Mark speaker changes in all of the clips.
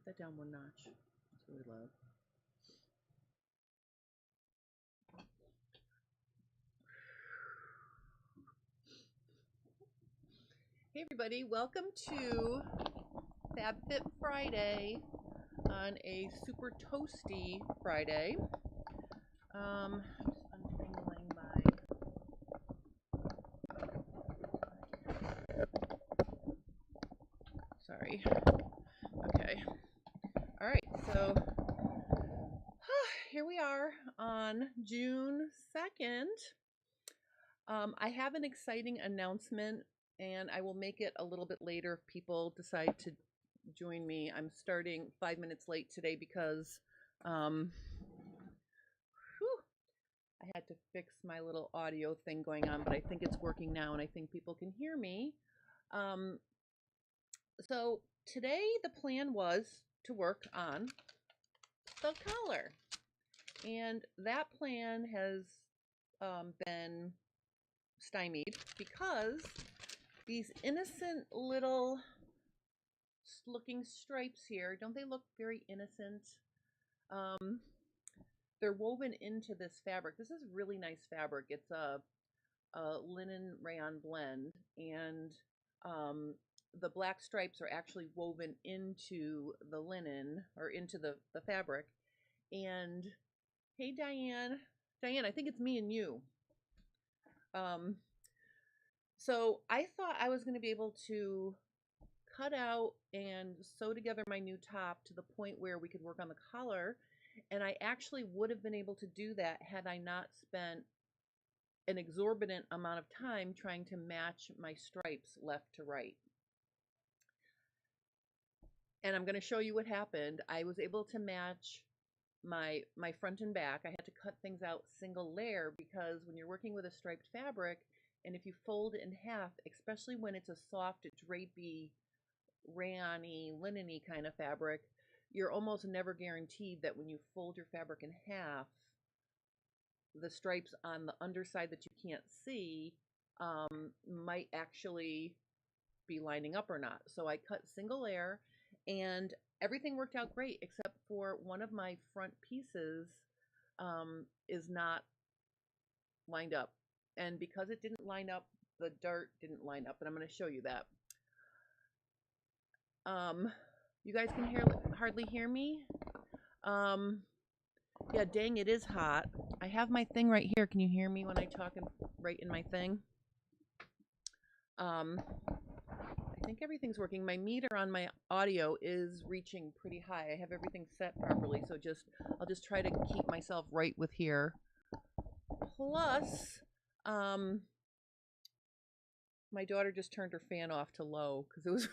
Speaker 1: that down one notch. It's really loud. Hey everybody, welcome to FabFit Friday on a super toasty Friday. Just untangling my sorry. Okay. All right, so here we are on June 2nd. I have an exciting announcement, and I will make it a little bit later if people decide to join me. I'm starting 5 minutes late today because I had to fix my little audio thing going on, but I think it's working now, and I think people can hear me. So today the plan was to work on the collar, and that plan has been stymied because these innocent little looking stripes here, don't they look very innocent? They're woven into this fabric. This is really nice fabric. It's a linen rayon blend, and the black stripes are actually woven into the linen or into the fabric. And hey, Diane, I think it's me and you. So I thought I was going to be able to cut out and sew together my new top to the point where we could work on the collar, and I actually would have been able to do that had I not spent an exorbitant amount of time trying to match my stripes left to right. And I'm going to show you what happened. I was able to match my front and back. I had to cut things out single layer because when you're working with a striped fabric, and if you fold it in half, especially when it's a soft, drapey, rayon-y, linen-y kind of fabric, you're almost never guaranteed that when you fold your fabric in half, the stripes on the underside that you can't see might actually be lining up or not. So I cut single layer, and everything worked out great except for one of my front pieces is not lined up. And because it didn't line up, the dart didn't line up, and I'm going to show you that. You guys can hardly hear me. Yeah, dang, it is hot. I have my thing right here. Can you hear me when I talk right in my thing? I think everything's working. My meter on my audio is reaching pretty high. I have everything set properly, so I'll just try to keep myself right with here. Plus, my daughter just turned her fan off to low because it was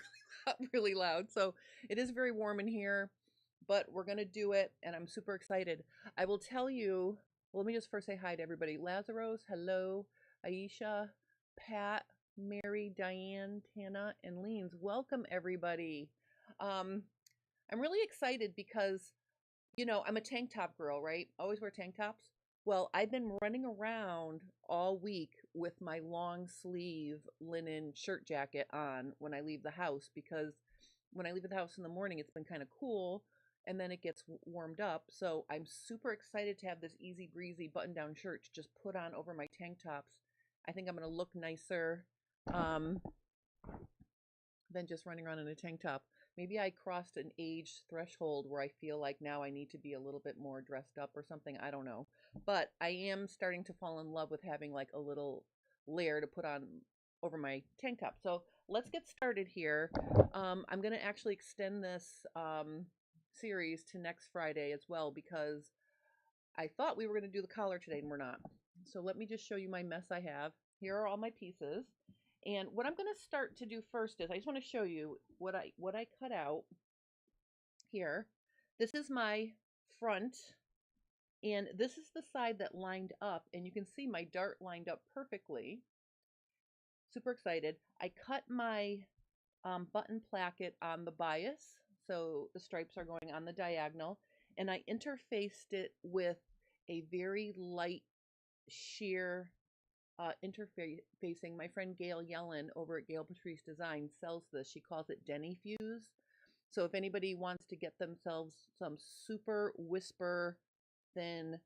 Speaker 1: really loud. So it is very warm in here, but we're going to do it, and I'm super excited. I will tell you, well, let me just first say hi to everybody. Lazarus, hello. Aisha, Pat, Mary, Diane, Tana, and Leans. Welcome, everybody. I'm really excited because, you know, I'm a tank top girl, right? Always wear tank tops. Well, I've been running around all week with my long sleeve linen shirt jacket on when I leave the house, because when I leave the house in the morning, it's been kind of cool, and then it gets warmed up. So I'm super excited to have this easy breezy button down shirt to just put on over my tank tops. I think I'm going to look nicer than just running around in a tank top. Maybe I crossed an age threshold where I feel like now I need to be a little bit more dressed up or something. I don't know. But I am starting to fall in love with having like a little layer to put on over my tank top. So let's get started here. I'm going to actually extend this series to next Friday as well, because I thought we were going to do the collar today and we're not. So let me just show you my mess I have. Here are all my pieces. And what I'm going to start to do first is I just want to show you what I cut out here. This is my front, and this is the side that lined up, and you can see my dart lined up perfectly. Super excited. I cut my button placket on the bias, so the stripes are going on the diagonal, and I interfaced it with a very light sheer interfacing. My friend Gail Yellen over at Gail Patrice Design sells this. She calls it Denny Fuse. So if anybody wants to get themselves some super whisper thin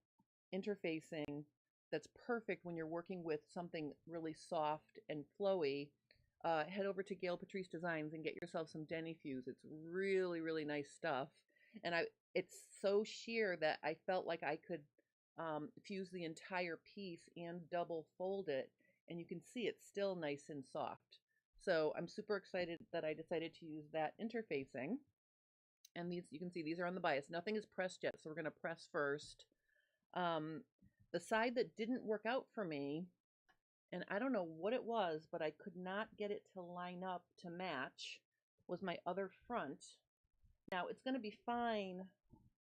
Speaker 1: interfacing that's perfect when you're working with something really soft and flowy, head over to Gail Patrice Designs and get yourself some Denny Fuse. It's really, really nice stuff. And it's so sheer that I felt like I could fuse the entire piece and double fold it. And you can see it's still nice and soft. So I'm super excited that I decided to use that interfacing. And these, you can see these are on the bias. Nothing is pressed yet, so we're going to press first. The side that didn't work out for me, and I don't know what it was, but I could not get it to line up to match, was my other front. Now it's going to be fine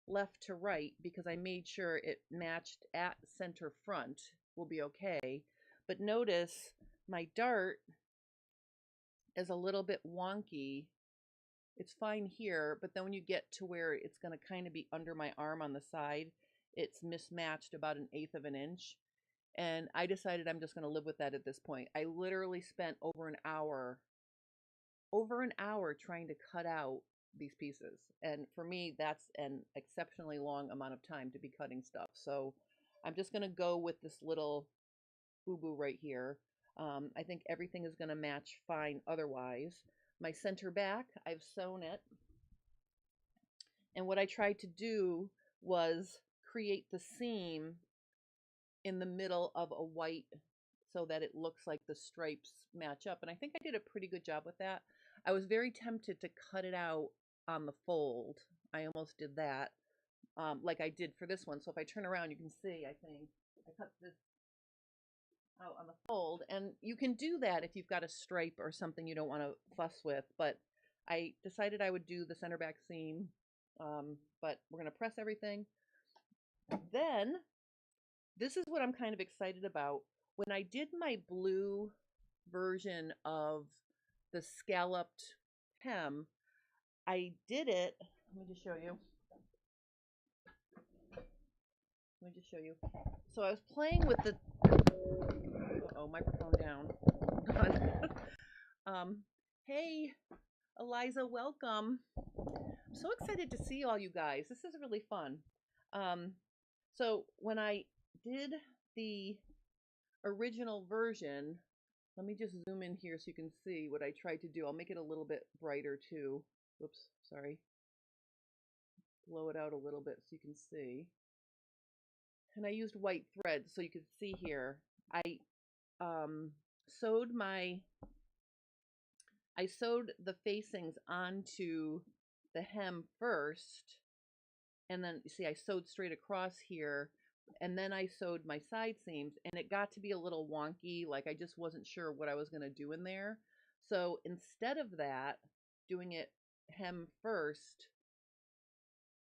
Speaker 1: left to right because I made sure it matched at center front. Will be okay. But notice my dart is a little bit wonky. It's fine here, but then when you get to where it's going to kind of be under my arm on the side, it's mismatched about 1/8 of an inch. And I decided I'm just going to live with that at this point. I literally spent over an hour trying to cut out these pieces. And for me, that's an exceptionally long amount of time to be cutting stuff. So I'm just going to go with this little boo-boo right here. I think everything is going to match fine otherwise. My center back, I've sewn it. And what I tried to do was create the seam in the middle of a white so that it looks like the stripes match up. And I think I did a pretty good job with that. I was very tempted to cut it out on the fold. I almost did that, like I did for this one. So if I turn around, you can see, I think I cut this out on the fold. And you can do that if you've got a stripe or something you don't want to fuss with. But I decided I would do the center back seam. But we're going to press everything. Then, this is what I'm kind of excited about. When I did my blue version of the scalloped hem, I did it, let me just show you. So I was playing with the, uh-oh, microphone down. Hey, Eliza, welcome. I'm so excited to see all you guys. This is really fun. So when I did the original version, let me just zoom in here so you can see what I tried to do. I'll make it a little bit brighter too. Whoops, sorry. Blow it out a little bit so you can see. And I used white thread so you can see here. I sewed the facings onto the hem first, and then you see I sewed straight across here, and then I sewed my side seams, and it got to be a little wonky, like I just wasn't sure what I was going to do in there. So instead of that, doing it hem first,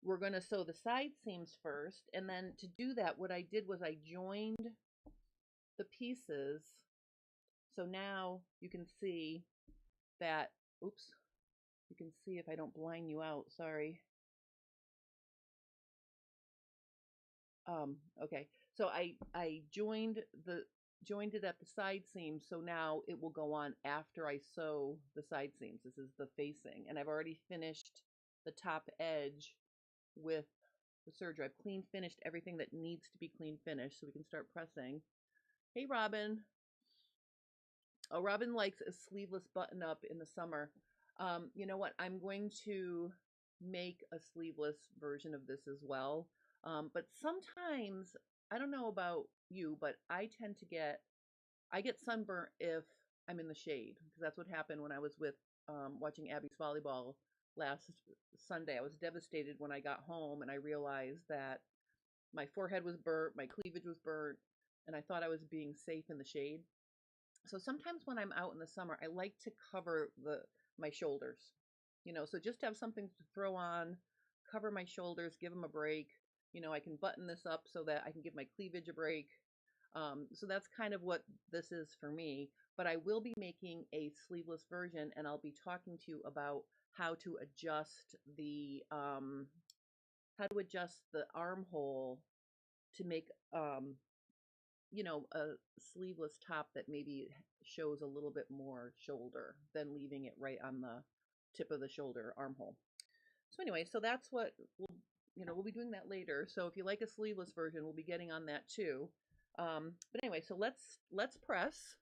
Speaker 1: we're going to sew the side seams first, and then to do that, what I did was I joined the pieces. So now you can see that, oops, you can see if I don't blind you out, sorry. Okay, so I joined it at the side seam, so now it will go on after I sew the side seams. This is the facing, and I've already finished the top edge with the serger. I've clean finished everything that needs to be clean finished, so we can start pressing. Hey, Robin. Oh, Robin likes a sleeveless button up in the summer. You know what? I'm going to make a sleeveless version of this as well. But sometimes, I don't know about you, but I get sunburnt if I'm in the shade, because that's what happened when I was with watching Abby's volleyball last Sunday. I was devastated when I got home and I realized that my forehead was burnt, my cleavage was burnt, and I thought I was being safe in the shade. So sometimes when I'm out in the summer, I like to cover my shoulders, so just have something to throw on, cover my shoulders, give them a break. I can button this up so that I can give my cleavage a break. So that's kind of what this is for me, but I will be making a sleeveless version, and I'll be talking to you about how to adjust the armhole to make a sleeveless top that maybe shows a little bit more shoulder than leaving it right on the tip of the shoulder armhole. So anyway, so that's what we'll be doing that later. So if you like a sleeveless version, we'll be getting on that too. But anyway, so let's press.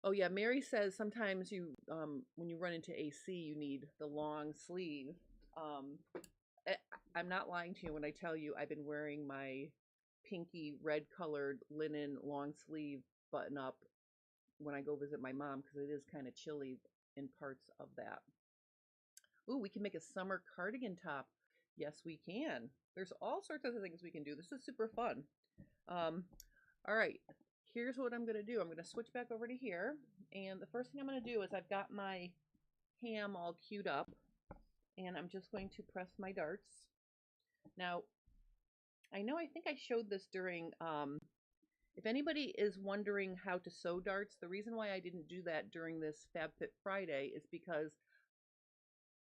Speaker 1: Oh yeah, Mary says sometimes you when you run into AC, you need the long sleeve. I'm not lying to you when I tell you I've been wearing my pinky red colored linen long sleeve button up when I go visit my mom because it is kind of chilly in parts of that. Ooh, we can make a summer cardigan top. Yes, we can. There's all sorts of things we can do. This is super fun. All right, here's what I'm going to do. I'm going to switch back over to here. And the first thing I'm going to do is I've got my ham all queued up. And I'm just going to press my darts. Now, I think I showed this during, if anybody is wondering how to sew darts, the reason why I didn't do that during this FabFit Friday is because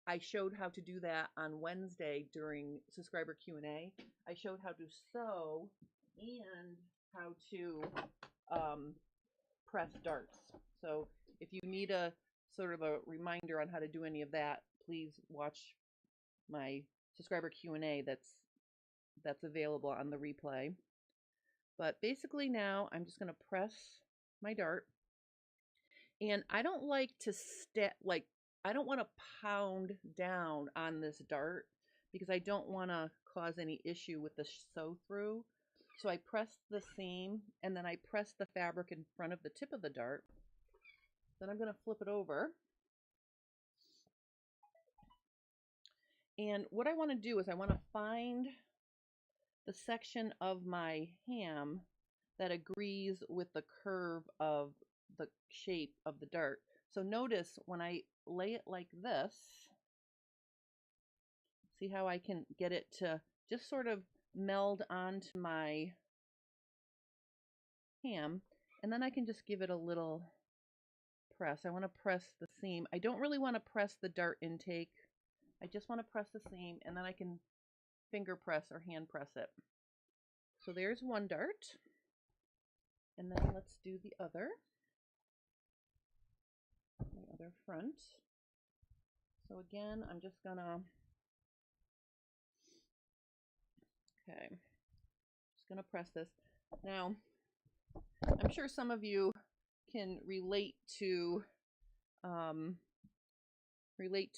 Speaker 1: I showed how to do that on Wednesday during subscriber Q&A. I showed how to sew and how to press darts. So if you need a sort of a reminder on how to do any of that, please watch my subscriber Q&A that's available on the replay. But basically now I'm just going to press my dart. And I don't like to I don't want to pound down on this dart because I don't want to cause any issue with the sew through. So I press the seam and then I press the fabric in front of the tip of the dart. Then I'm going to flip it over. And what I want to do is I want to find the section of my ham that agrees with the curve of the shape of the dart. So notice when I lay it like this, see how I can get it to just sort of meld onto my ham, and then I can just give it a little press. I want to press the seam. I don't really want to press the dart intake. I just want to press the seam, and then I can finger press or hand press it. So there's one dart, and then let's do the other front. So again, I'm just gonna, press this. Now, I'm sure some of you can relate to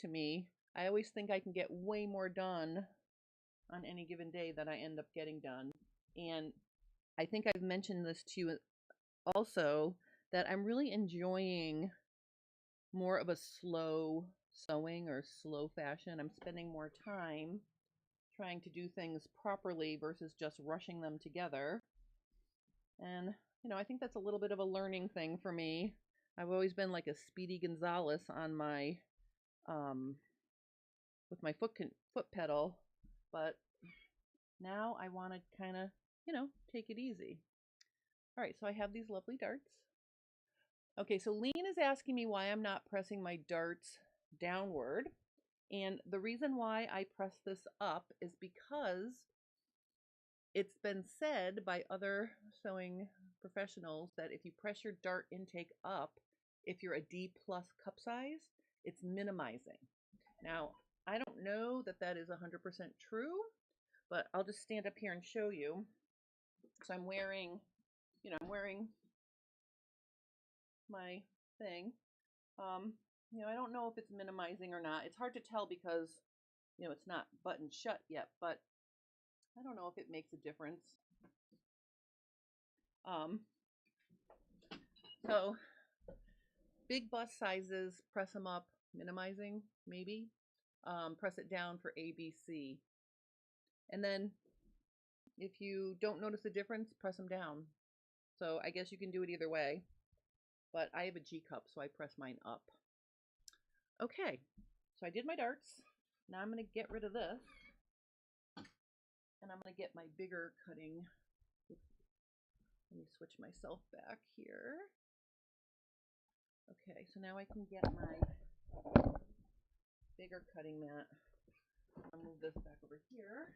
Speaker 1: me. I always think I can get way more done on any given day than I end up getting done. And I think I've mentioned this to you also, that I'm really enjoying more of a slow sewing or slow fashion. I'm spending more time trying to do things properly versus just rushing them together. And, I think that's a little bit of a learning thing for me. I've always been like a Speedy Gonzales on my, with my foot pedal, but now I want to kind of, take it easy. All right, so I have these lovely darts. Okay, so Lean is asking me why I'm not pressing my darts downward. And the reason why I press this up is because it's been said by other sewing professionals that if you press your dart intake up, if you're a D+ cup size, it's minimizing. Now, I don't know that that is 100% true, but I'll just stand up here and show you. So I'm wearing, I'm wearing my thing. I don't know if it's minimizing or not. It's hard to tell because, it's not buttoned shut yet, but I don't know if it makes a difference. So big bust sizes, press them up, minimizing, maybe. Press it down for A, B, C. And then if you don't notice the difference, press them down. So I guess you can do it either way. But I have a G cup, so I press mine up. Okay, so I did my darts. Now I'm going to get rid of this. And I'm going to get my bigger cutting. Oops. Let me switch myself back here. Okay, so now I can get my bigger cutting mat. I'll move this back over here.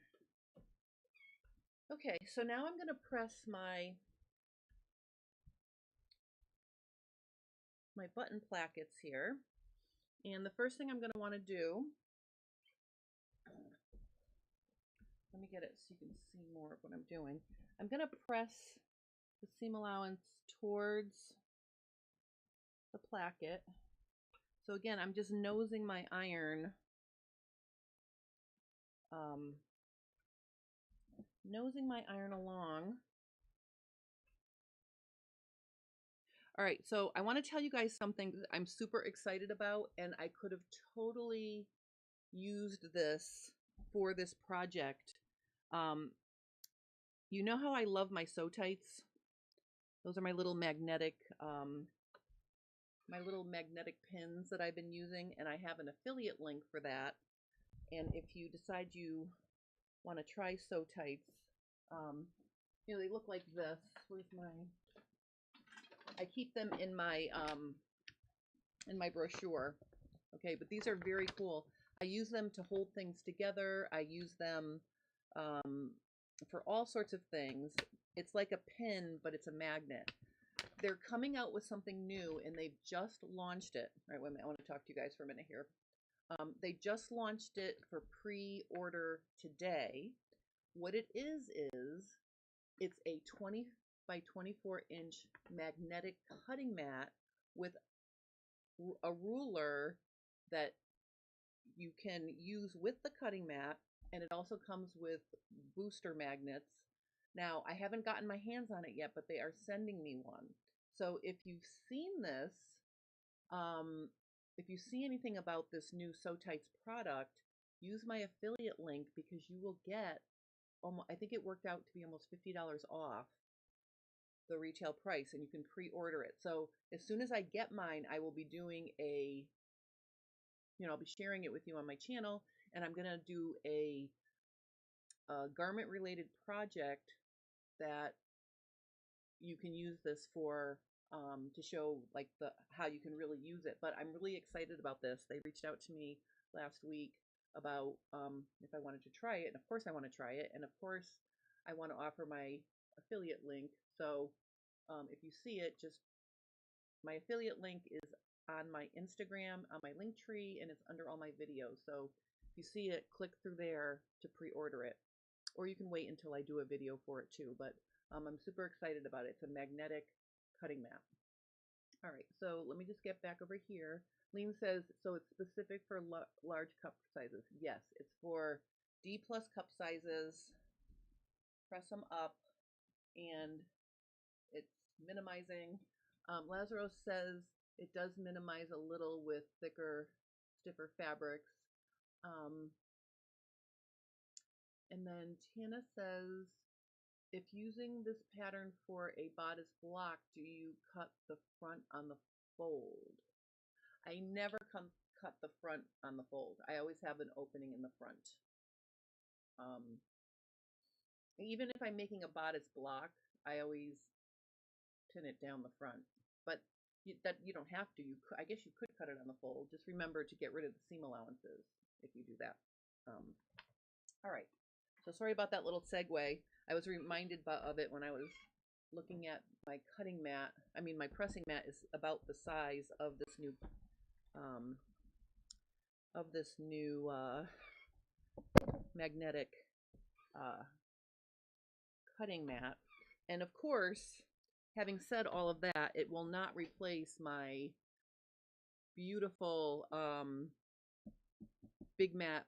Speaker 1: Okay, so now I'm going to press my button plackets here. And the first thing I'm going to want to do, let me get it so you can see more of what I'm doing. I'm going to press the seam allowance towards the placket. So again, I'm just nosing my iron, along. All right, so I want to tell you guys something that I'm super excited about, and I could have totally used this for this project. You know how I love my sew tights? Those are my little magnetic pins that I've been using, and I have an affiliate link for that. And if you decide you want to try sew tights, you know, they look like this. Where's my? I keep them in my brochure. Okay, but these are very cool. I use them to hold things together. I use them for all sorts of things. It's like a pin, but it's a magnet. They're coming out with something new, and they've just launched it. All right, wait a minute. I want to talk to you guys for a minute here. They just launched it for pre-order today. What it is it's a 20 by 24 inch magnetic cutting mat with a ruler that you can use with the cutting mat, and it also comes with booster magnets. Now, I haven't gotten my hands on it yet, but they are sending me one. So if you've seen this, if you see anything about this new Sew Tights product, use my affiliate link because you will get almost, I think it worked out to be almost $50 off the retail price, and you can pre-order it. So as soon as I get mine, I will be doing a, I'll be sharing it with you on my channel, and I'm going to do a garment related project that you can use this for, to show like how you can really use it. But I'm really excited about this. They reached out to me last week about if I wanted to try it, and of course I want to try it, and of course I want to offer my affiliate link. So if you see it, just my affiliate link is on my Instagram, on my link tree, and it's under all my videos. So if you see it, click through there to pre-order it, or you can wait until I do a video for it too. But I'm super excited about it. It's a magnetic cutting mat. All right, so let me just get back over here. Lean says, so it's specific for large cup sizes. Yes, it's for D+ cup sizes. Press them up, and it's minimizing. Lazarus says it does minimize a little with thicker, stiffer fabrics. And then Tana says, if using this pattern for a bodice block, do you cut the front on the fold? I never cut the front on the fold. I always have an opening in the front. Even if I'm making a bodice block, I always pin it down the front. But you don't have to. I guess you could cut it on the fold. Just remember to get rid of the seam allowances if you do that. All right. So sorry about that little segue. I was reminded of it when I was looking at my cutting mat. I mean, my pressing mat is about the size of this new magnetic cutting mat. And of course, having said all of that, it will not replace my beautiful Big Mat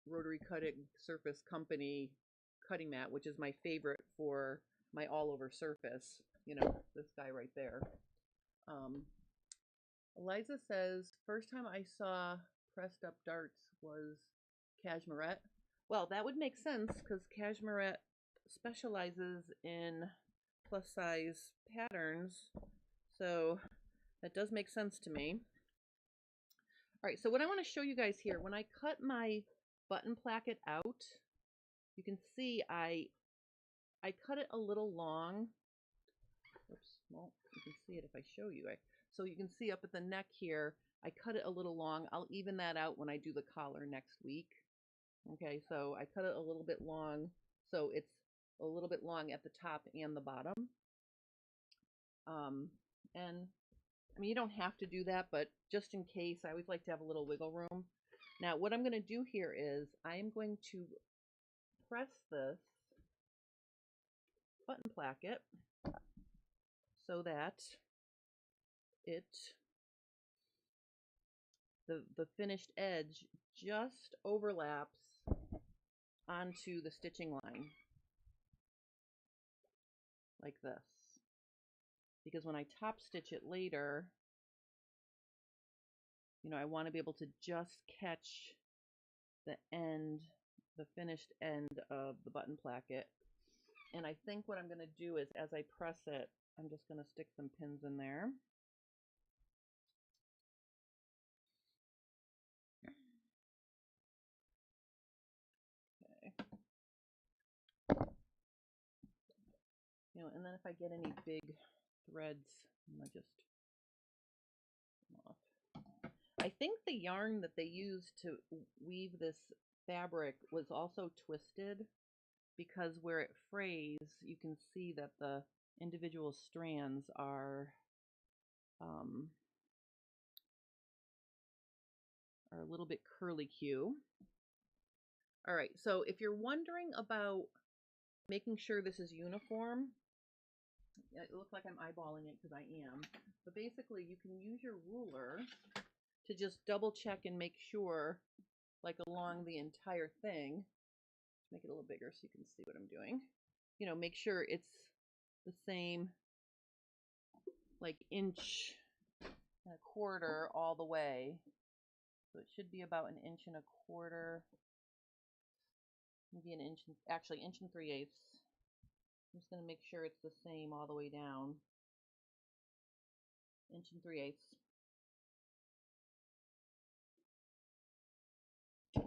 Speaker 1: Rotary Cutting Surface Company cutting mat, which is my favorite for my all-over surface. You know, this guy right there. Eliza says, first time I saw pressed up darts was Cashmerette. Well, that would make sense because Cashmerette specializes in plus size patterns. So that does make sense to me. All right, so what I want to show you guys here, when I cut my button placket out, you can see I cut it a little long. Oops, well, you can see it if I show you. So you can see up at the neck here, I cut it a little long. I'll even that out when I do the collar next week. Okay, so I cut it a little bit long, so it's a little bit long at the top and the bottom. And I mean, you don't have to do that, but just in case, I always like to have a little wiggle room. Now, what I'm going to do here is I am going to press this button placket so that the finished edge just overlaps onto the stitching line like this. Because when I top stitch it later, you know, I want to be able to just catch the end, the finished end of the button placket. And I think what I'm going to do is as I press it, I'm just going to stick some pins in there. Okay. You know, and then if I get any big threads, I'm going to just off. I think the yarn that they used to weave this fabric was also twisted, because where it frays, you can see that the individual strands are a little bit curly-Q. All right, so if you're wondering about making sure this is uniform, it looks like I'm eyeballing it because I am, but basically you can use your ruler to just double check and make sure, like along the entire thing, make it a little bigger so you can see what I'm doing, you know, make sure it's the same, like inch and a quarter all the way. So it should be about 1.25 inches, maybe an inch, actually 1 3/8 inches. I'm just going to make sure it's the same all the way down. 1 3/8 inches.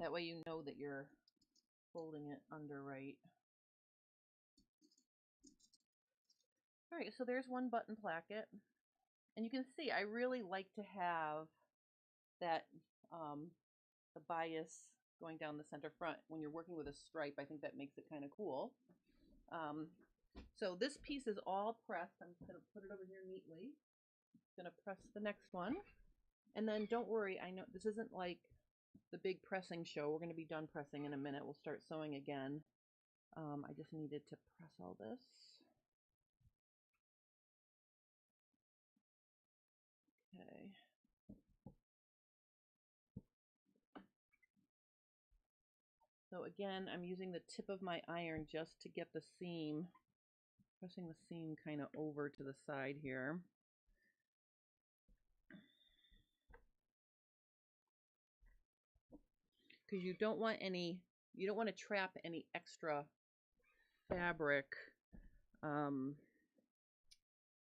Speaker 1: That way you know that you're folding it under right. All right, so there's one button placket. And you can see I really like to have that the bias going down the center front. When you're working with a stripe, I think that makes it kind of cool. So this piece is all pressed. I'm just going to put it over here neatly. I'm going to press the next one. And then don't worry, I know this isn't like the big pressing show. We're going to be done pressing in a minute. We'll start sewing again. I just needed to press all this. Okay. So again, I'm using the tip of my iron just to get the seam, pressing the seam kind of over to the side here. Because you don't want to trap any extra fabric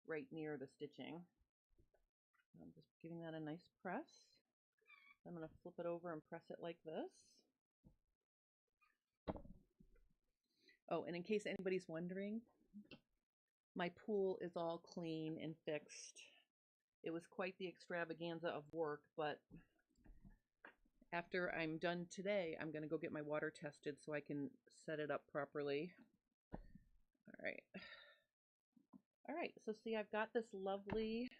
Speaker 1: right near the stitching. I'm just giving that a nice press. I'm going to flip it over and press it like this. Oh, and in case anybody's wondering, my pool is all clean and fixed. It was quite the extravaganza of work, but after I'm done today, I'm going to go get my water tested so I can set it up properly. All right. All right, so see, I've got this lovely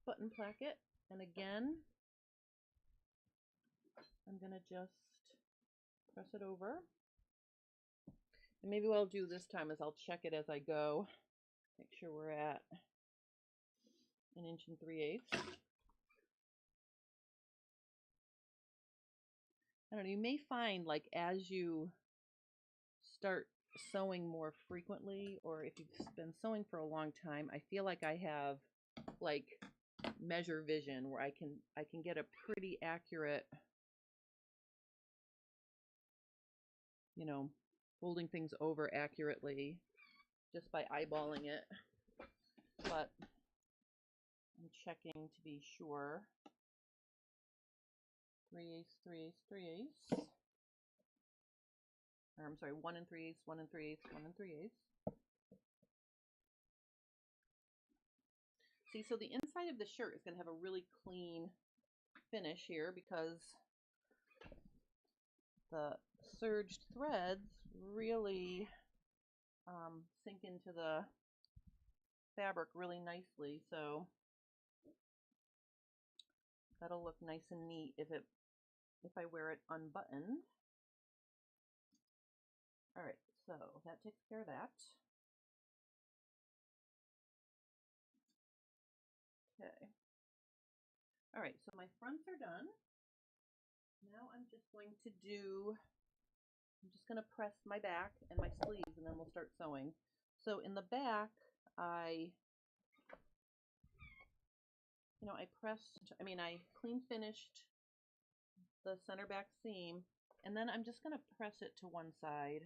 Speaker 1: button placket, and again, I'm going to just press it over. And maybe what I'll do this time is I'll check it as I go, make sure we're at 1 3/8 inches. I don't know, you may find like as you start sewing more frequently, or if you've been sewing for a long time, I feel like I have like measure vision where I can get a pretty accurate, you know, folding things over accurately just by eyeballing it. But I'm checking to be sure. 3/8, 3/8, 3/8. Or I'm sorry, 1 3/8, 1 3/8, 1 3/8. See, so the inside of the shirt is going to have a really clean finish here because the serged threads really sink into the fabric really nicely. So That'll look nice and neat if I wear it unbuttoned. All right, so that takes care of that. Okay. All right, so my fronts are done. Now I'm just going to press my back and my sleeves, and then we'll start sewing. So in the back, I clean finished the center back seam, and then I'm just going to press it to one side.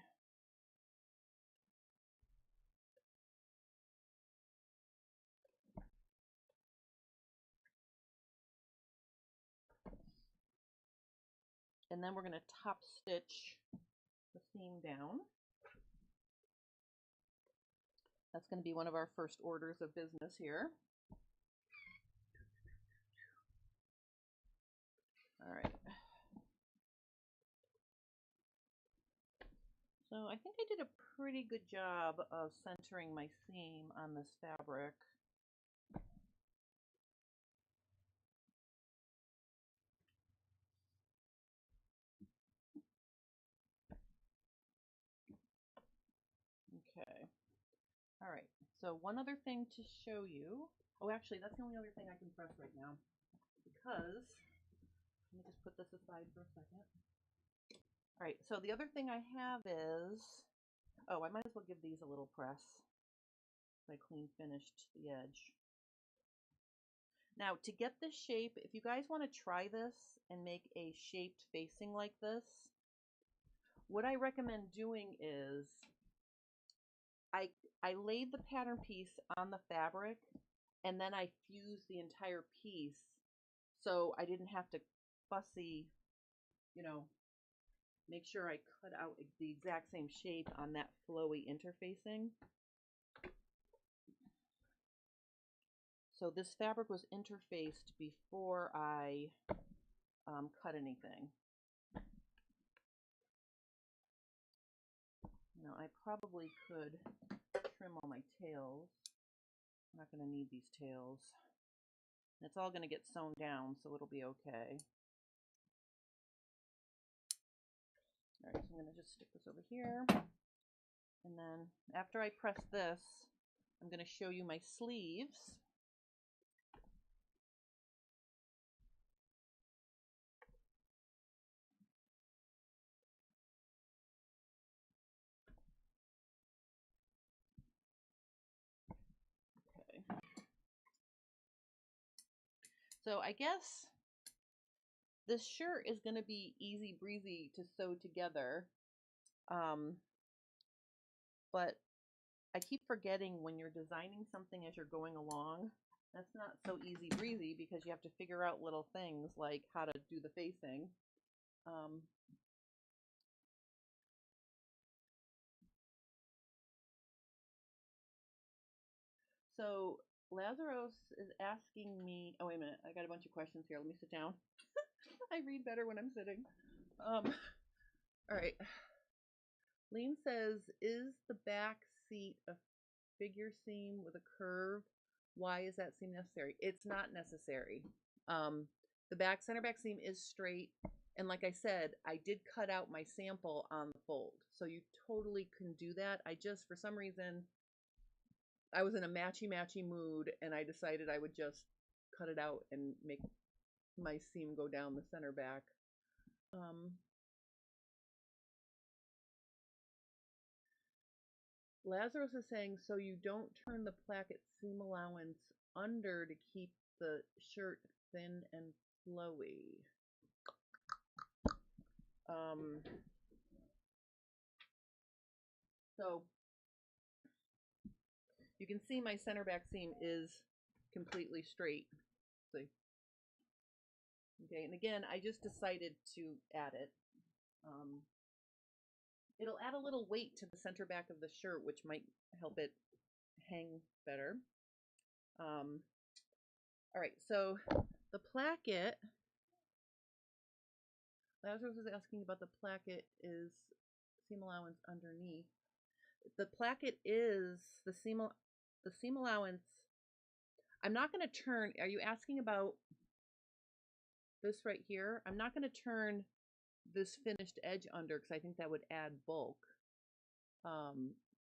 Speaker 1: And then we're going to top stitch the seam down. That's going to be one of our first orders of business here. All right. So I think I did a pretty good job of centering my seam on this fabric. Okay. All right. So one other thing to show you. Oh, actually, that's the only other thing I can press right now, because let me just put this aside for a second. All right. So the other thing I have is, oh, I might as well give these a little press. I clean finished the edge. Now, to get this shape, if you guys want to try this and make a shaped facing like this, what I recommend doing is I laid the pattern piece on the fabric, and then I fused the entire piece, so I didn't have to fussy, make sure I cut out the exact same shape on that flowy interfacing. So this fabric was interfaced before I cut anything. I probably could trim all my tails. I'm not going to need these tails. It's all going to get sewn down, so it'll be okay. All right, so I'm going to just stick this over here. And then after I press this, I'm going to show you my sleeves. So I guess this shirt is going to be easy breezy to sew together. But I keep forgetting when you're designing something as you're going along, that's not so easy breezy, because you have to figure out little things like how to do the facing. So Lazarus is asking me, oh, wait a minute, I got a bunch of questions here. Let me sit down. I read better when I'm sitting. All right. Lean says, is the back seat a figure seam with a curve? Why is that seam necessary? It's not necessary. The center back seam is straight. And like I said, I did cut out my sample on the fold. So you totally can do that. I just, for some reason, I was in a matchy-matchy mood, and I decided I would just cut it out and make my seam go down the center back. Lazarus is saying, so you don't turn the placket seam allowance under to keep the shirt thin and flowy. So you can see my center back seam is completely straight. See? Okay, and again, I just decided to add it. It'll add a little weight to the center back of the shirt, which might help it hang better. All right, so the placket, Lazarus is asking about the placket is seam allowance underneath. The placket is the seam allowance. I'm not going to turn. Are you asking about this right here, I'm not going to turn this finished edge under because I think that would add bulk.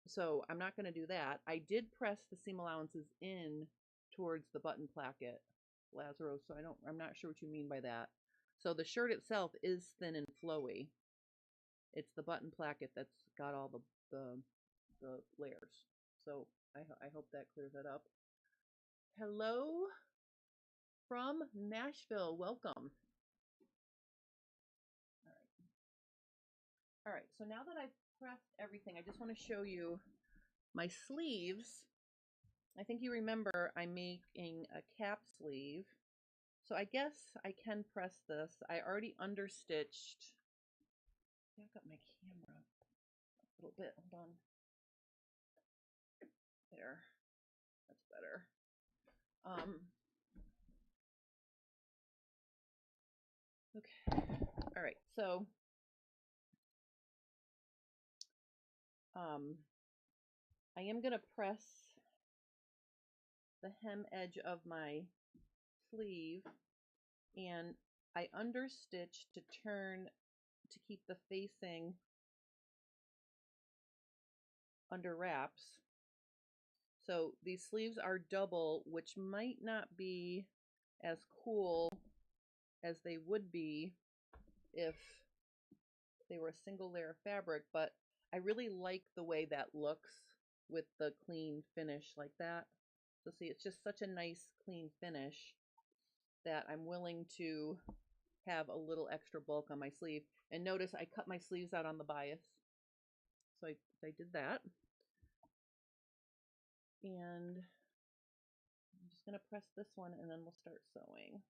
Speaker 1: So I'm not going to do that. I did press the seam allowances in towards the button placket, Lazaro, so I'm not sure what you mean by that. So the shirt itself is thin and flowy. It's the button placket that's got all the layers. So I hope that clears that up. Hello from Nashville. Welcome. All right, so now that I've pressed everything, I just want to show you my sleeves. I think you remember I'm making a cap sleeve. So I guess I can press this. I already understitched. Back up my camera a little bit. Hold on. There. That's better. Okay. All right. So I am going to press the hem edge of my sleeve, and I understitch to turn to keep the facing under wraps. So these sleeves are double, which might not be as cool as they would be if they were a single layer of fabric, but I really like the way that looks with the clean finish like that. So see, it's just such a nice clean finish that I'm willing to have a little extra bulk on my sleeve. And notice I cut my sleeves out on the bias. So I did that. And I'm just going to press this one and then we'll start sewing.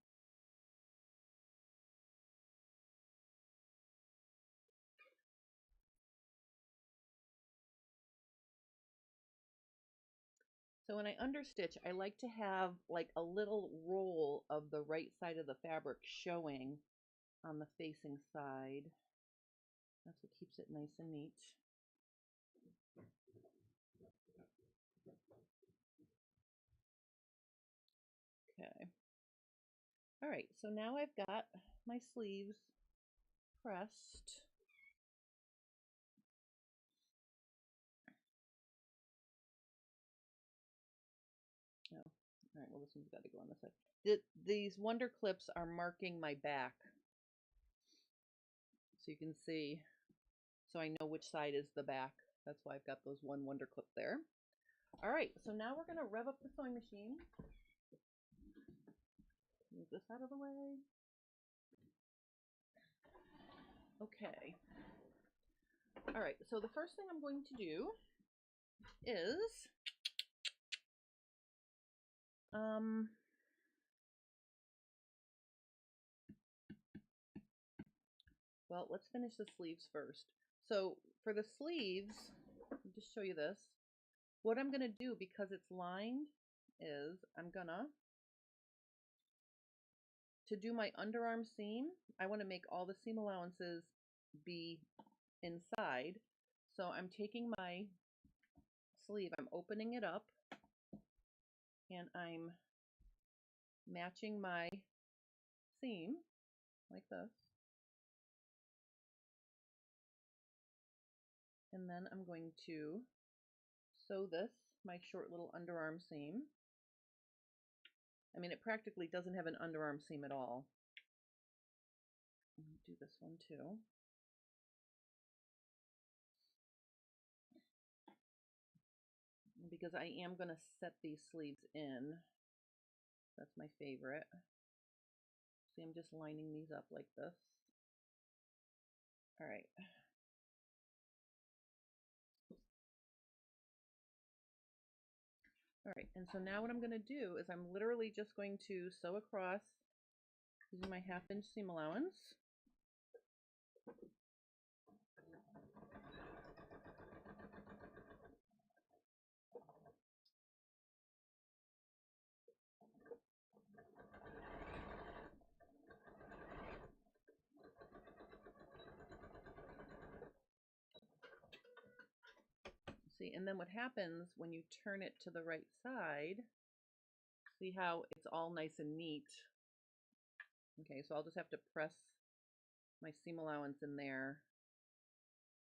Speaker 1: So when I understitch, I like to have like a little roll of the right side of the fabric showing on the facing side. That's what keeps it nice and neat. Okay. All right, so now I've got my sleeves pressed. Oh, all right, well, this one's got to go on this side. These Wonder Clips are marking my back. So you can see, so I know which side is the back. That's why I've got those one Wonder Clip there. All right, so now we're going to rev up the sewing machine. Move this out of the way. Okay. All right, so the first thing I'm going to do is well, let's finish the sleeves first. So for the sleeves, let me just show you this. What I'm going to do, because it's lined, is I'm gonna, to do my underarm seam, I want to make all the seam allowances be inside. So I'm taking my sleeve, I'm opening it up, and I'm matching my seam like this. And then I'm going to sew this, my short little underarm seam. I mean, it practically doesn't have an underarm seam at all. I'm going to do this one too. Because I am going to set these sleeves in. That's my favorite. See, I'm just lining these up like this. All right. All right, and so now what I'm going to do is I'm literally just going to sew across using my 1/2 inch seam allowance. See, and then what happens when you turn it to the right side, see how it's all nice and neat Okay, so I'll just have to press my seam allowance in there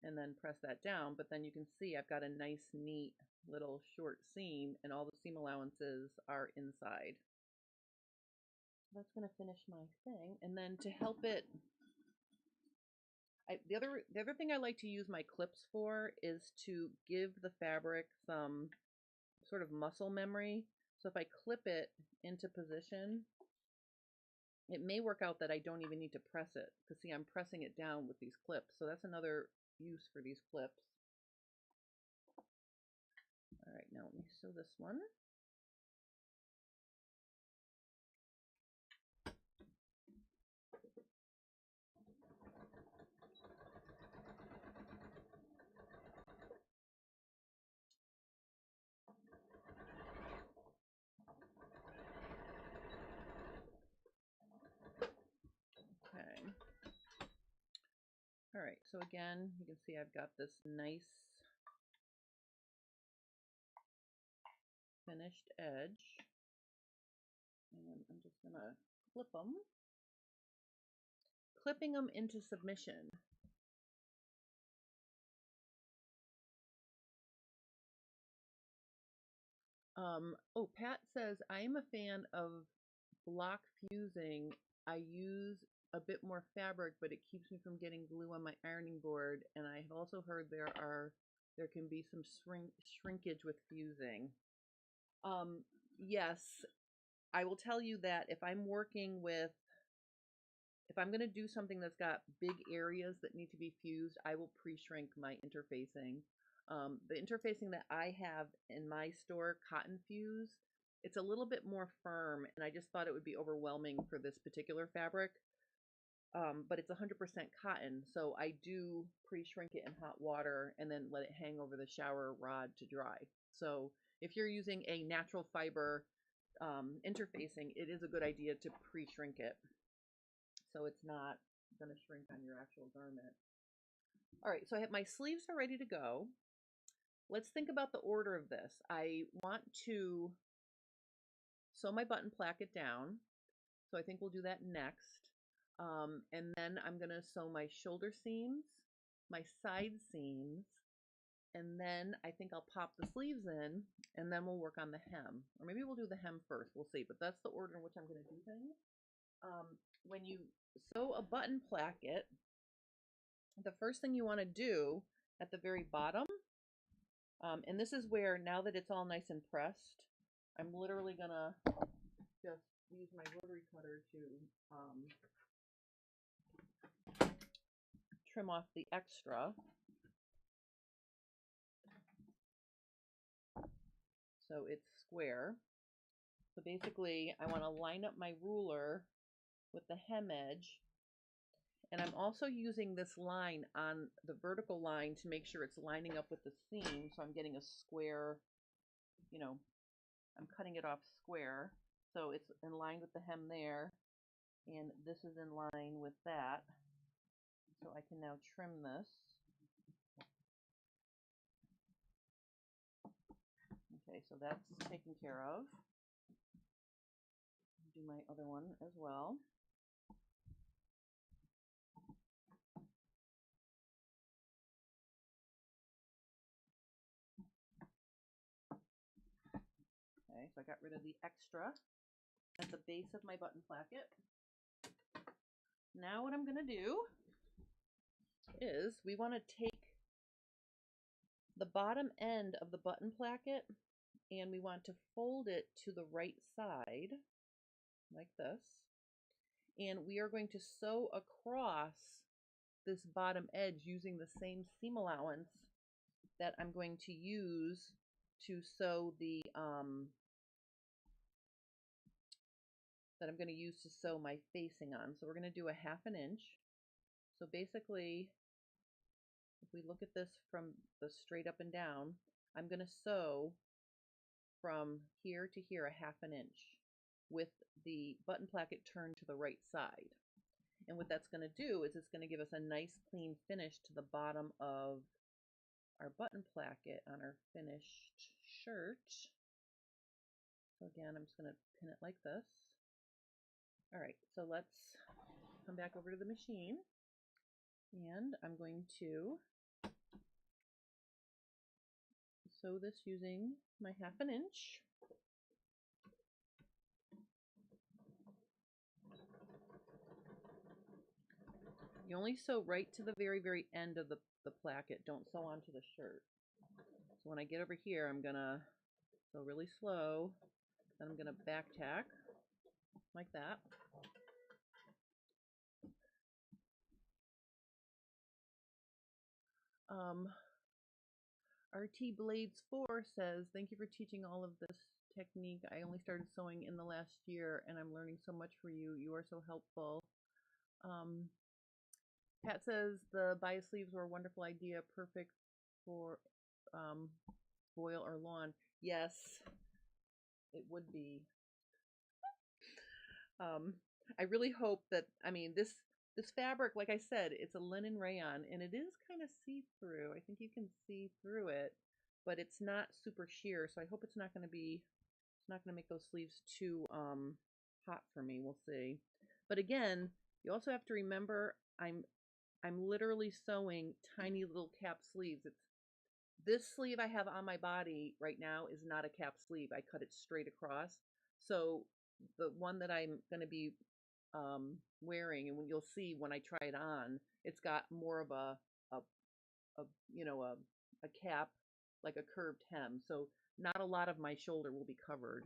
Speaker 1: and then press that down, but then you can see I've got a nice neat little short seam and all the seam allowances are inside. That's going to finish my thing, and then to help it, the other thing I like to use my clips for is to give the fabric some sort of muscle memory. So if I clip it into position, it may work out that I don't even need to press it, because see, I'm pressing it down with these clips. So that's another use for these clips. All right, now let me sew this one. Okay. All right, so again, you can see I've got this nice finished edge, and I'm just gonna clip them, clipping them into submission. Oh, Pat says, I am a fan of block fusing. I use a bit more fabric, but it keeps me from getting glue on my ironing board. And I have also heard there can be some shrinkage with fusing. Yes, I will tell you that if I'm going to do something that's got big areas that need to be fused, I will pre-shrink my interfacing. The interfacing that I have in my store, Cotton Fuse, it's a little bit more firm, and I just thought it would be overwhelming for this particular fabric. But it's 100% cotton, so I do pre-shrink it in hot water and then let it hang over the shower rod to dry. So if you're using a natural fiber interfacing, it is a good idea to pre-shrink it, so it's not going to shrink on your actual garment. All right, so I have my sleeves are ready to go. Let's think about the order of this. I want to sew my button placket down, so I think we'll do that next. And then I'm going to sew my shoulder seams, my side seams, and then I think I'll pop the sleeves in, and then we'll work on the hem. Or maybe we'll do the hem first, we'll see, but that's the order in which I'm going to do things. When you sew a button placket, the first thing you want to do at the very bottom, and this is where, now that it's all nice and pressed, I'm literally going to just use my rotary cutter to trim off the extra. So it's square. So basically, I want to line up my ruler with the hem edge. And I'm also using this line on the vertical line to make sure it's lining up with the seam. So I'm getting a square, you know, I'm cutting it off square. So it's in line with the hem there. And this is in line with that. So I can now trim this. Okay, so that's taken care of. Do my other one as well. Okay, so I got rid of the extra at the base of my button placket. Now what I'm going to do is we want to take the bottom end of the button placket and we want to fold it to the right side like this. And we are going to sew across this bottom edge using the same seam allowance that I'm going to use to sew the my facing on. So we're going to do a 1/2 inch. So basically, if we look at this from the straight up and down, I'm going to sew from here to here a 1/2 inch with the button placket turned to the right side. And what that's going to do is it's going to give us a nice clean finish to the bottom of our button placket on our finished shirt. So again, I'm just going to pin it like this. All right, so let's come back over to the machine, and I'm going to sew this using my 1/2 inch. You only sew right to the very, very end of the placket. Don't sew onto the shirt. So when I get over here, I'm gonna sew really slow. Then I'm gonna back tack like that. RT Blades 4 says, thank you for teaching all of this technique. I only started sewing in the last year and I'm learning so much for you. You are so helpful. Pat says the bias sleeves were a wonderful idea, perfect for voile or lawn. Yes, it would be. I really hope that, I mean, this fabric, like I said, it's a linen rayon and it is kind of see-through. I think you can see through it, but it's not super sheer, so I hope it's not going to make those sleeves too hot for me. We'll see. But again, you also have to remember I'm literally sewing tiny little cap sleeves. This sleeve I have on my body right now is not a cap sleeve. I cut it straight across. So the one that I'm going to be wearing, and when you'll see when I try it on, it's got more of a cap, like a curved hem. So not a lot of my shoulder will be covered.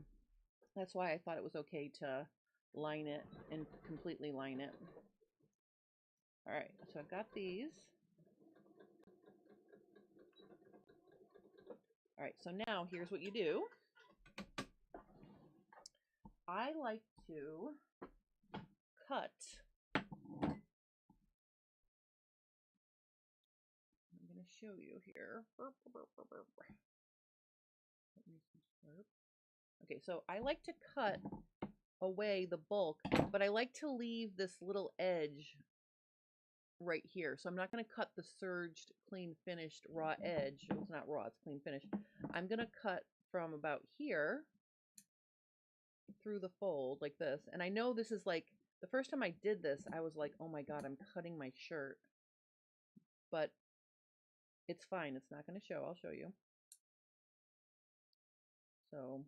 Speaker 1: That's why I thought it was okay to line it and completely line it. All right, so I've got these. All right, so now here's what you do. I like to cut. I'm going to show you here. Okay, so I like to cut away the bulk, but I like to leave this little edge right here. So I'm not going to cut the serged, clean finished raw edge. It's not raw, it's clean finished. I'm going to cut from about here through the fold like this. And I know this is like, the first time I did this, I was like, oh my God, I'm cutting my shirt. But it's fine. It's not going to show. I'll show you. So,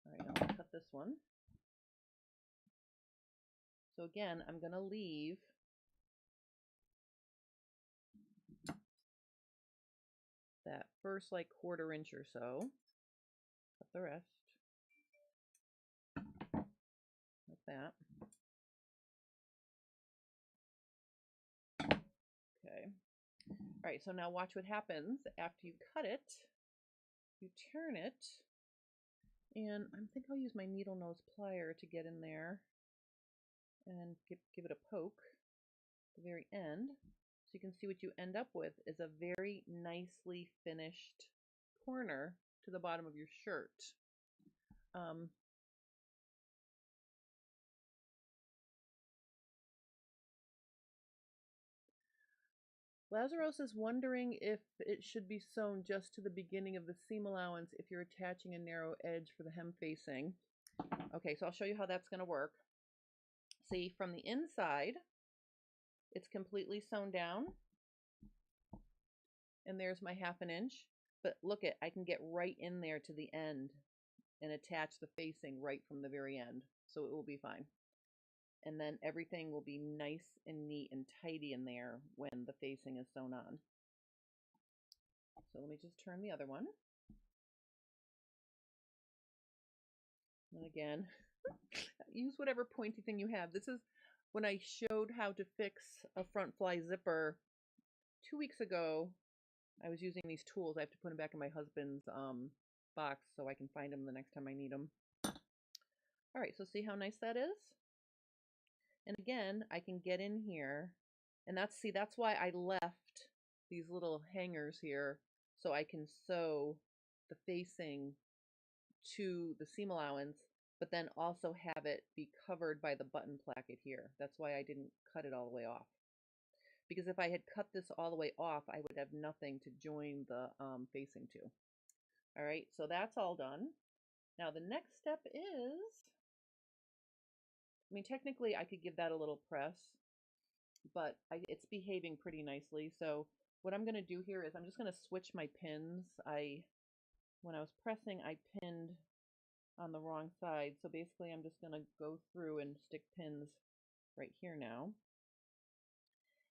Speaker 1: all right, now I'll cut this one. So again, I'm going to leave that first like 1/4 inch or so. Cut the rest. Like that. Okay. All right, so now watch what happens after you cut it. You turn it, and I think I'll use my needle nose plier to get in there and give it a poke at the very end. So you can see what you end up with is a very nicely finished corner to the bottom of your shirt. Lazarus is wondering if it should be sewn just to the beginning of the seam allowance if you're attaching a narrow edge for the hem facing. Okay, so I'll show you how that's going to work. See, from the inside, it's completely sewn down. And there's my 1/2 inch. But look at, I can get right in there to the end and attach the facing right from the very end. So it will be fine. And then everything will be nice and neat and tidy in there when the facing is sewn on. So let me just turn the other one. And again, use whatever pointy thing you have. This is when I showed how to fix a front fly zipper 2 weeks ago. I was using these tools. I have to put them back in my husband's box so I can find them the next time I need them. All right, so see how nice that is? And again, I can get in here, and that's why I left these little hangers here so I can sew the facing to the seam allowance, but then also have it be covered by the button placket here. That's why I didn't cut it all the way off. Because if I had cut this all the way off, I would have nothing to join the facing to. All right, so that's all done. Now the next step is, I mean, technically I could give that a little press, but it's behaving pretty nicely. So what I'm going to do here is I'm just going to switch my pins. When I was pressing, I pinned on the wrong side. So basically I'm just going to go through and stick pins right here now.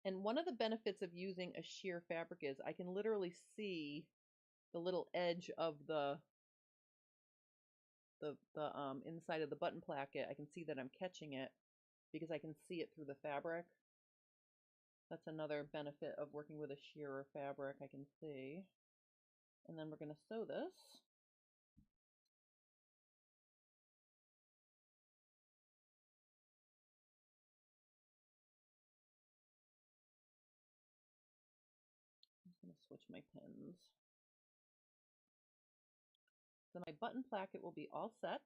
Speaker 1: And one of the benefits of using a sheer fabric is I can literally see the little edge of the inside of the button placket. I can see that I'm catching it because I can see it through the fabric. That's another benefit of working with a sheer fabric. I can see. And then we're going to sew this. I'm just going to switch my pins. So my button placket will be all set.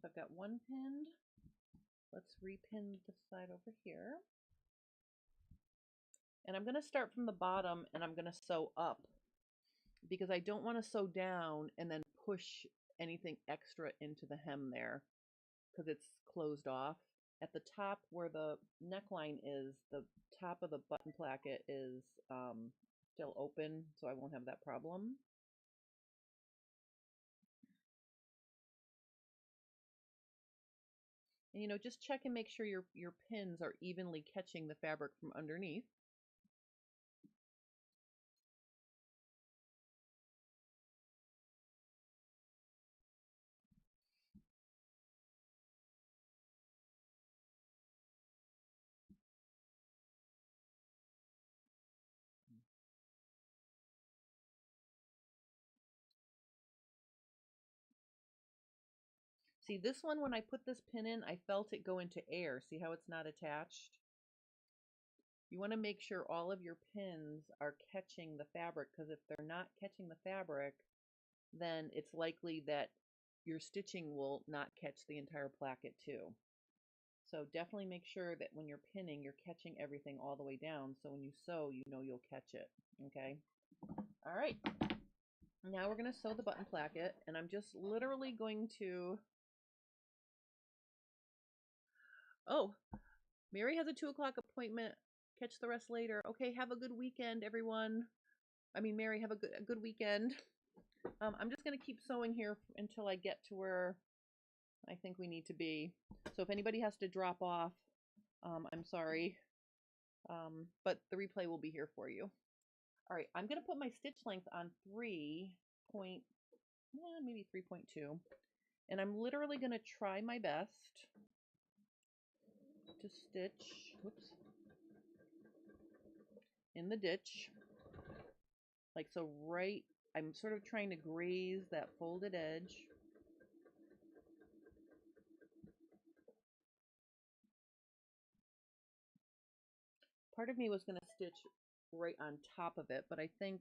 Speaker 1: So I've got one pinned. Let's repin this side over here. And I'm going to start from the bottom and I'm going to sew up because I don't want to sew down and then push anything extra into the hem there because it's closed off. At the top where the neckline is, the top of the button placket is still open, so I won't have that problem. And you know, just check and make sure your pins are evenly catching the fabric from underneath. See, this one, when I put this pin in, I felt it go into air. See how it's not attached? You want to make sure all of your pins are catching the fabric, because if they're not catching the fabric, then it's likely that your stitching will not catch the entire placket too. So definitely make sure that when you're pinning, you're catching everything all the way down. So when you sew, you know you'll catch it. Okay. All right. Now we're going to sew the button placket, and I'm just literally going to... Oh, Mary has a 2 o'clock appointment. Catch the rest later. Okay, have a good weekend, everyone. I mean, Mary, have a good weekend. I'm just going to keep sewing here until I get to where I think we need to be. So if anybody has to drop off, I'm sorry. But the replay will be here for you. All right, I'm going to put my stitch length on 3 point, maybe 3.2. And I'm literally going to try my best to stitch, whoops, in the ditch. Like so right, I'm sort of trying to graze that folded edge. Part of me was going to stitch right on top of it, but I think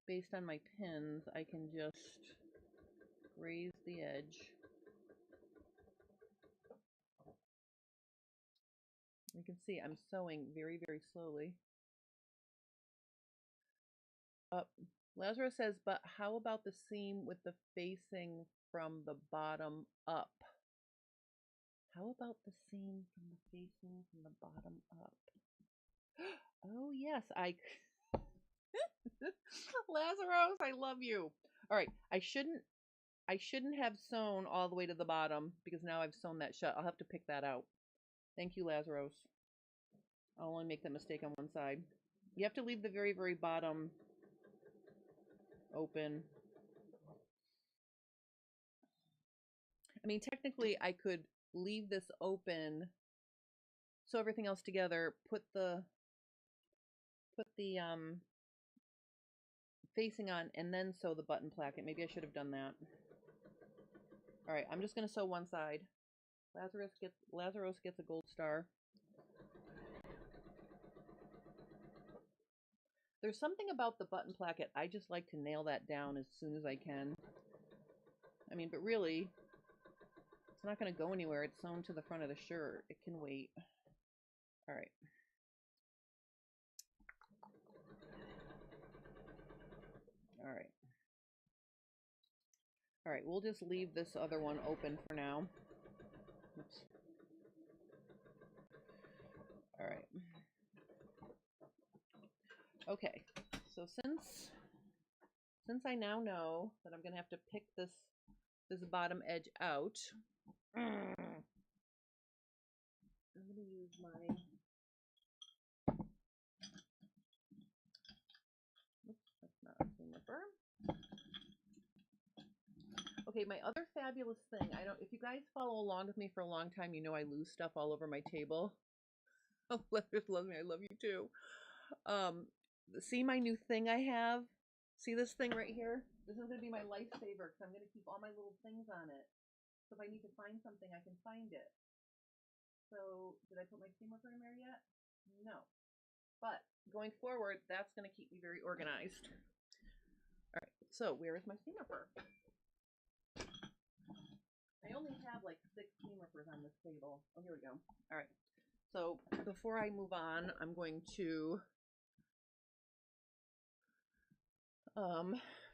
Speaker 1: based on my pins, I can just graze the edge. You can see I'm sewing very, very slowly. Lazarus says, but how about the seam with the facing from the bottom up? How about the seam from the facing from the bottom up? Oh, yes, Lazarus, I love you. All right, I shouldn't have sewn all the way to the bottom because now I've sewn that shut. I'll have to pick that out. Thank you, Lazarus. I'll only make that mistake on one side. You have to leave the very, very bottom open. I mean, technically, I could leave this open, sew everything else together, put the facing on, and then sew the button placket. Maybe I should have done that. All right, I'm just going to sew one side. Lazarus gets a gold star. There's something about the button placket, I just like to nail that down as soon as I can. I mean, but really, it's not going to go anywhere. It's sewn to the front of the shirt. It can wait. All right. All right, we'll just leave this other one open for now. Oops. All right. Okay, so since I now know that I'm gonna have to pick this bottom edge out, I'm gonna use my, oops, that's not a seam ripper. Okay, my other fabulous thing, if you guys follow along with me for a long time, you know I lose stuff all over my table. Oh, Letters love me, I love you too. See my new thing I have? See this thing right here? This is gonna be my lifesaver because I'm gonna keep all my little things on it. So if I need to find something, I can find it. So did I put my seam ripper in there yet? No. But going forward, that's gonna keep me very organized. All right, so where is my seam ripper? I only have like 6 seam rippers on this table. Oh, here we go. All right. So before I move on, I'm going to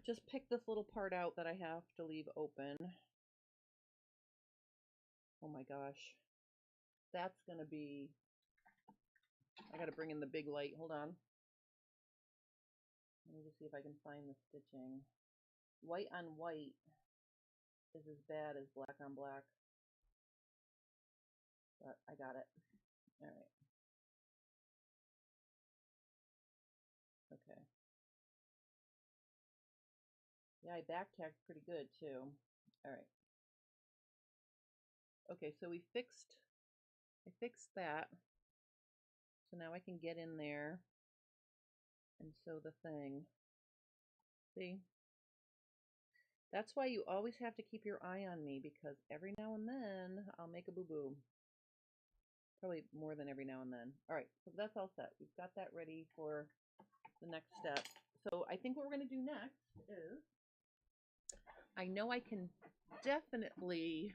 Speaker 1: just pick this little part out that I have to leave open. Oh my gosh. That's gonna be, I gotta bring in the big light. Hold on. Let me just see if I can find the stitching. White on white is as bad as black on black. But I got it. All right. Okay. Yeah, I back tacked pretty good too. All right. Okay, so I fixed that. So now I can get in there and sew the thing. See? That's why you always have to keep your eye on me, because every now and then I'll make a boo-boo. Probably more than every now and then. All right, so that's all set. We've got that ready for the next step. So I think what we're going to do next is, I know I can definitely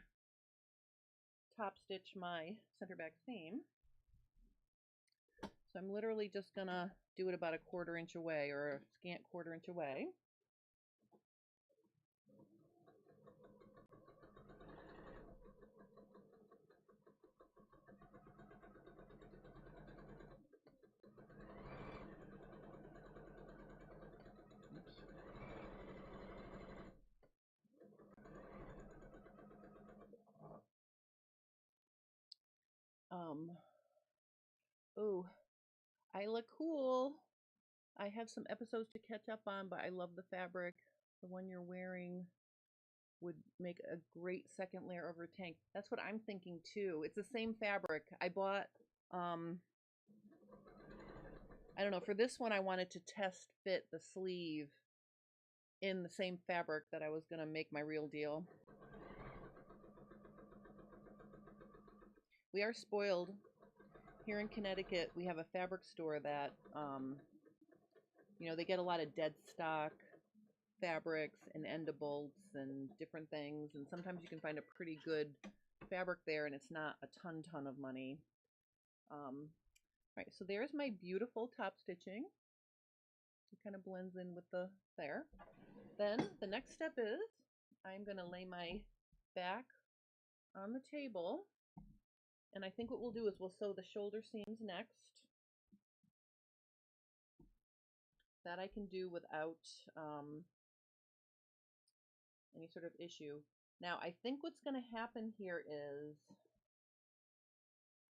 Speaker 1: top stitch my center back seam. So I'm literally just going to do it about a 1/4 inch away, or a scant 1/4 inch away. Oh, I look cool. I have some episodes to catch up on, but I love the fabric. The one you're wearing would make a great second layer over a tank. That's what I'm thinking too. It's the same fabric. I bought, I don't know, for this one I wanted to test fit the sleeve in the same fabric that I was going to make my real deal. We are spoiled. Here in Connecticut, we have a fabric store that, you know, they get a lot of dead stock fabrics and endables and different things, and sometimes you can find a pretty good fabric there, and it's not a ton of money. Right, so there's my beautiful top stitching. It kind of blends in with the there. Then the next step is I'm going to lay my back on the table, and I think what we'll do is we'll sew the shoulder seams next. That I can do without any sort of issue. Now I think what's going to happen here is,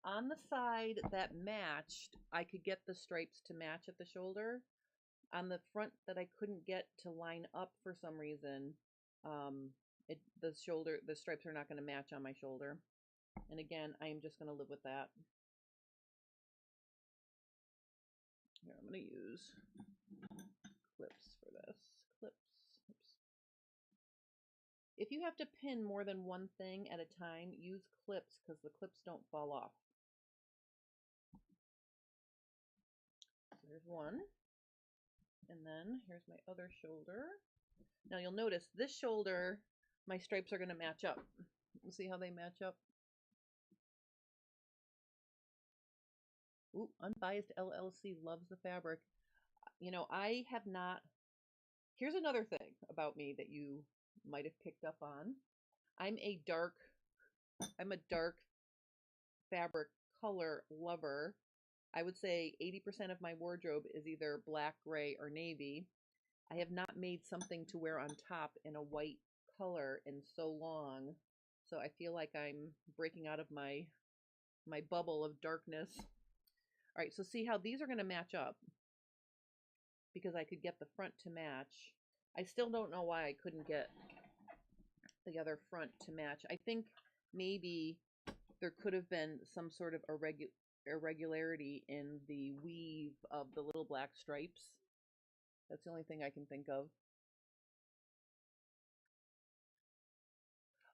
Speaker 1: on the side that matched, I could get the stripes to match at the shoulder. On the front that I couldn't get to line up for some reason, the stripes are not going to match on my shoulder. And again, I am just going to live with that. Here, I'm going to use clips for this. Clips. Oops. If you have to pin more than one thing at a time, use clips, because the clips don't fall off. So there's one. And then here's my other shoulder. Now you'll notice this shoulder, my stripes are going to match up. You see how they match up? Ooh, Unbiased LLC loves the fabric. You know, I have not. Here's another thing about me that you might have picked up on. I'm a dark I'm a dark fabric color lover. I would say 80% of my wardrobe is either black, gray, or navy. I have not made something to wear on top in a white color in so long. So I feel like I'm breaking out of my bubble of darkness. All right, so see how these are going to match up because I could get the front to match. I still don't know why I couldn't get the other front to match. I think maybe there could have been some sort of irregularity in the weave of the little black stripes. That's the only thing I can think of.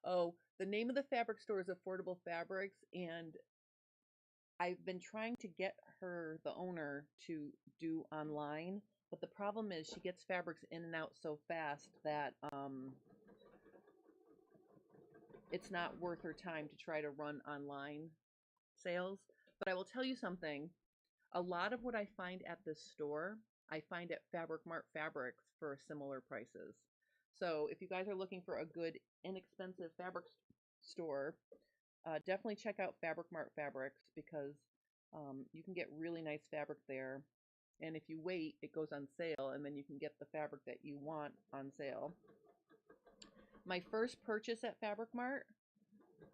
Speaker 1: Oh, the name of the fabric store is Affordable Fabrics, and I've been trying to get her, the owner, to do online, but the problem is she gets fabrics in and out so fast that it's not worth her time to try to run online sales. But I will tell you something. A lot of what I find at this store, I find at Fabric Mart Fabrics for similar prices. So if you guys are looking for a good, inexpensive fabric store, definitely check out Fabric Mart Fabrics because you can get really nice fabric there. And if you wait, it goes on sale, and then you can get the fabric that you want on sale. My first purchase at Fabric Mart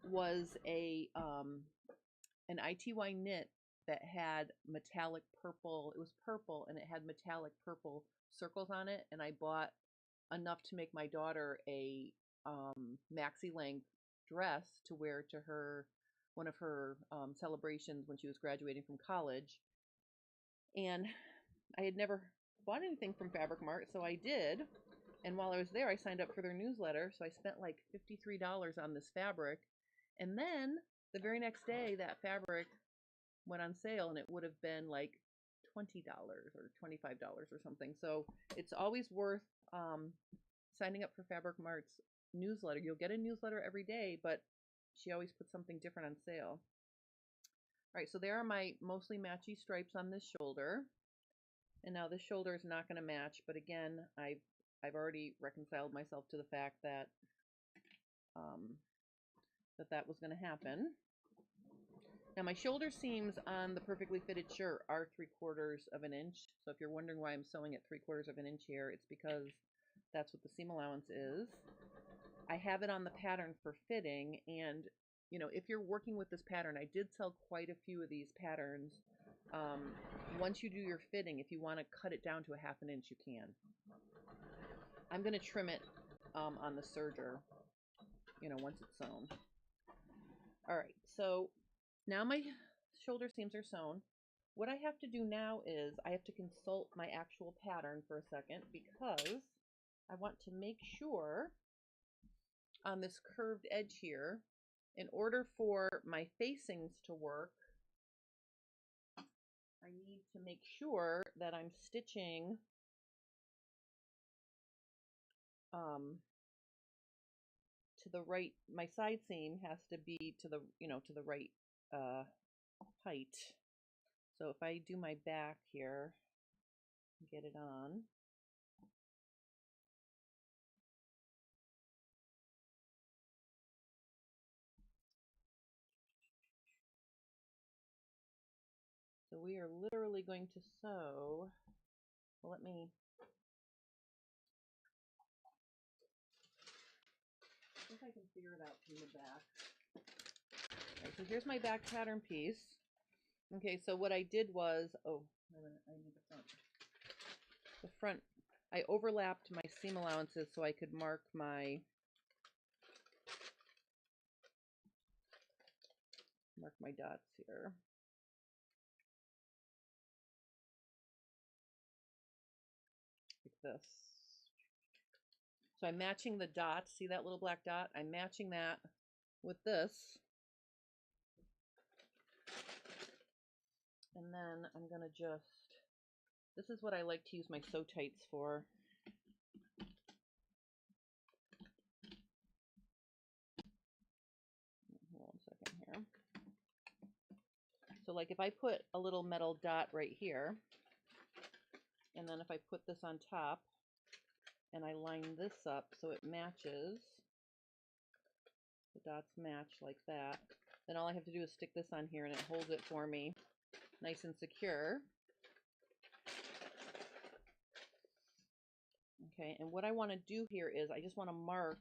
Speaker 1: was an ITY knit that had metallic purple. It was purple, and it had metallic purple circles on it, and I bought enough to make my daughter a maxi length dress to wear to her one of her celebrations when she was graduating from college. And I had never bought anything from Fabric Mart, so I did. And while I was there, I signed up for their newsletter, so I spent like $53 on this fabric. And then the very next day, that fabric went on sale, and it would have been like $20 or $25 or something. So it's always worth signing up for Fabric Mart's newsletter. You'll get a newsletter every day, but she always puts something different on sale. All right, so there are my mostly matchy stripes on this shoulder. And now this shoulder is not going to match, but again, I've already reconciled myself to the fact that that was going to happen. Now my shoulder seams on the perfectly fitted shirt are 3/4 of an inch. So if you're wondering why I'm sewing at 3/4 of an inch here, it's because that's what the seam allowance is. I have it on the pattern for fitting, and you know, if you're working with this pattern, I did sell quite a few of these patterns. Once you do your fitting, if you want to cut it down to a 1/2 inch, you can. I'm going to trim it on the serger, you know, once it's sewn. All right, so now my shoulder seams are sewn. What I have to do now is I have to consult my actual pattern for a second because I want to make sure on this curved edge here, in order for my facings to work, I need to make sure that I'm stitching to the right. My side seam has to be to the, you know, to the right height. So if I do my back here, get it on. So we are literally going to sew. Well, let me see if I can figure it out from the back. All right, so here's my back pattern piece. Okay, so what I did was, oh, wait a minute, I need the front. The front, I overlapped my seam allowances so I could mark my dots here. Like this. So I'm matching the dots. See that little black dot? I'm matching that with this. And then I'm going to just, this is what I like to use my sew tights for. Hold on a second here. So like if I put a little metal dot right here, and then if I put this on top, and I line this up so it matches. The dots match like that. Then all I have to do is stick this on here and it holds it for me nice and secure. Okay, and what I want to do here is I just want to mark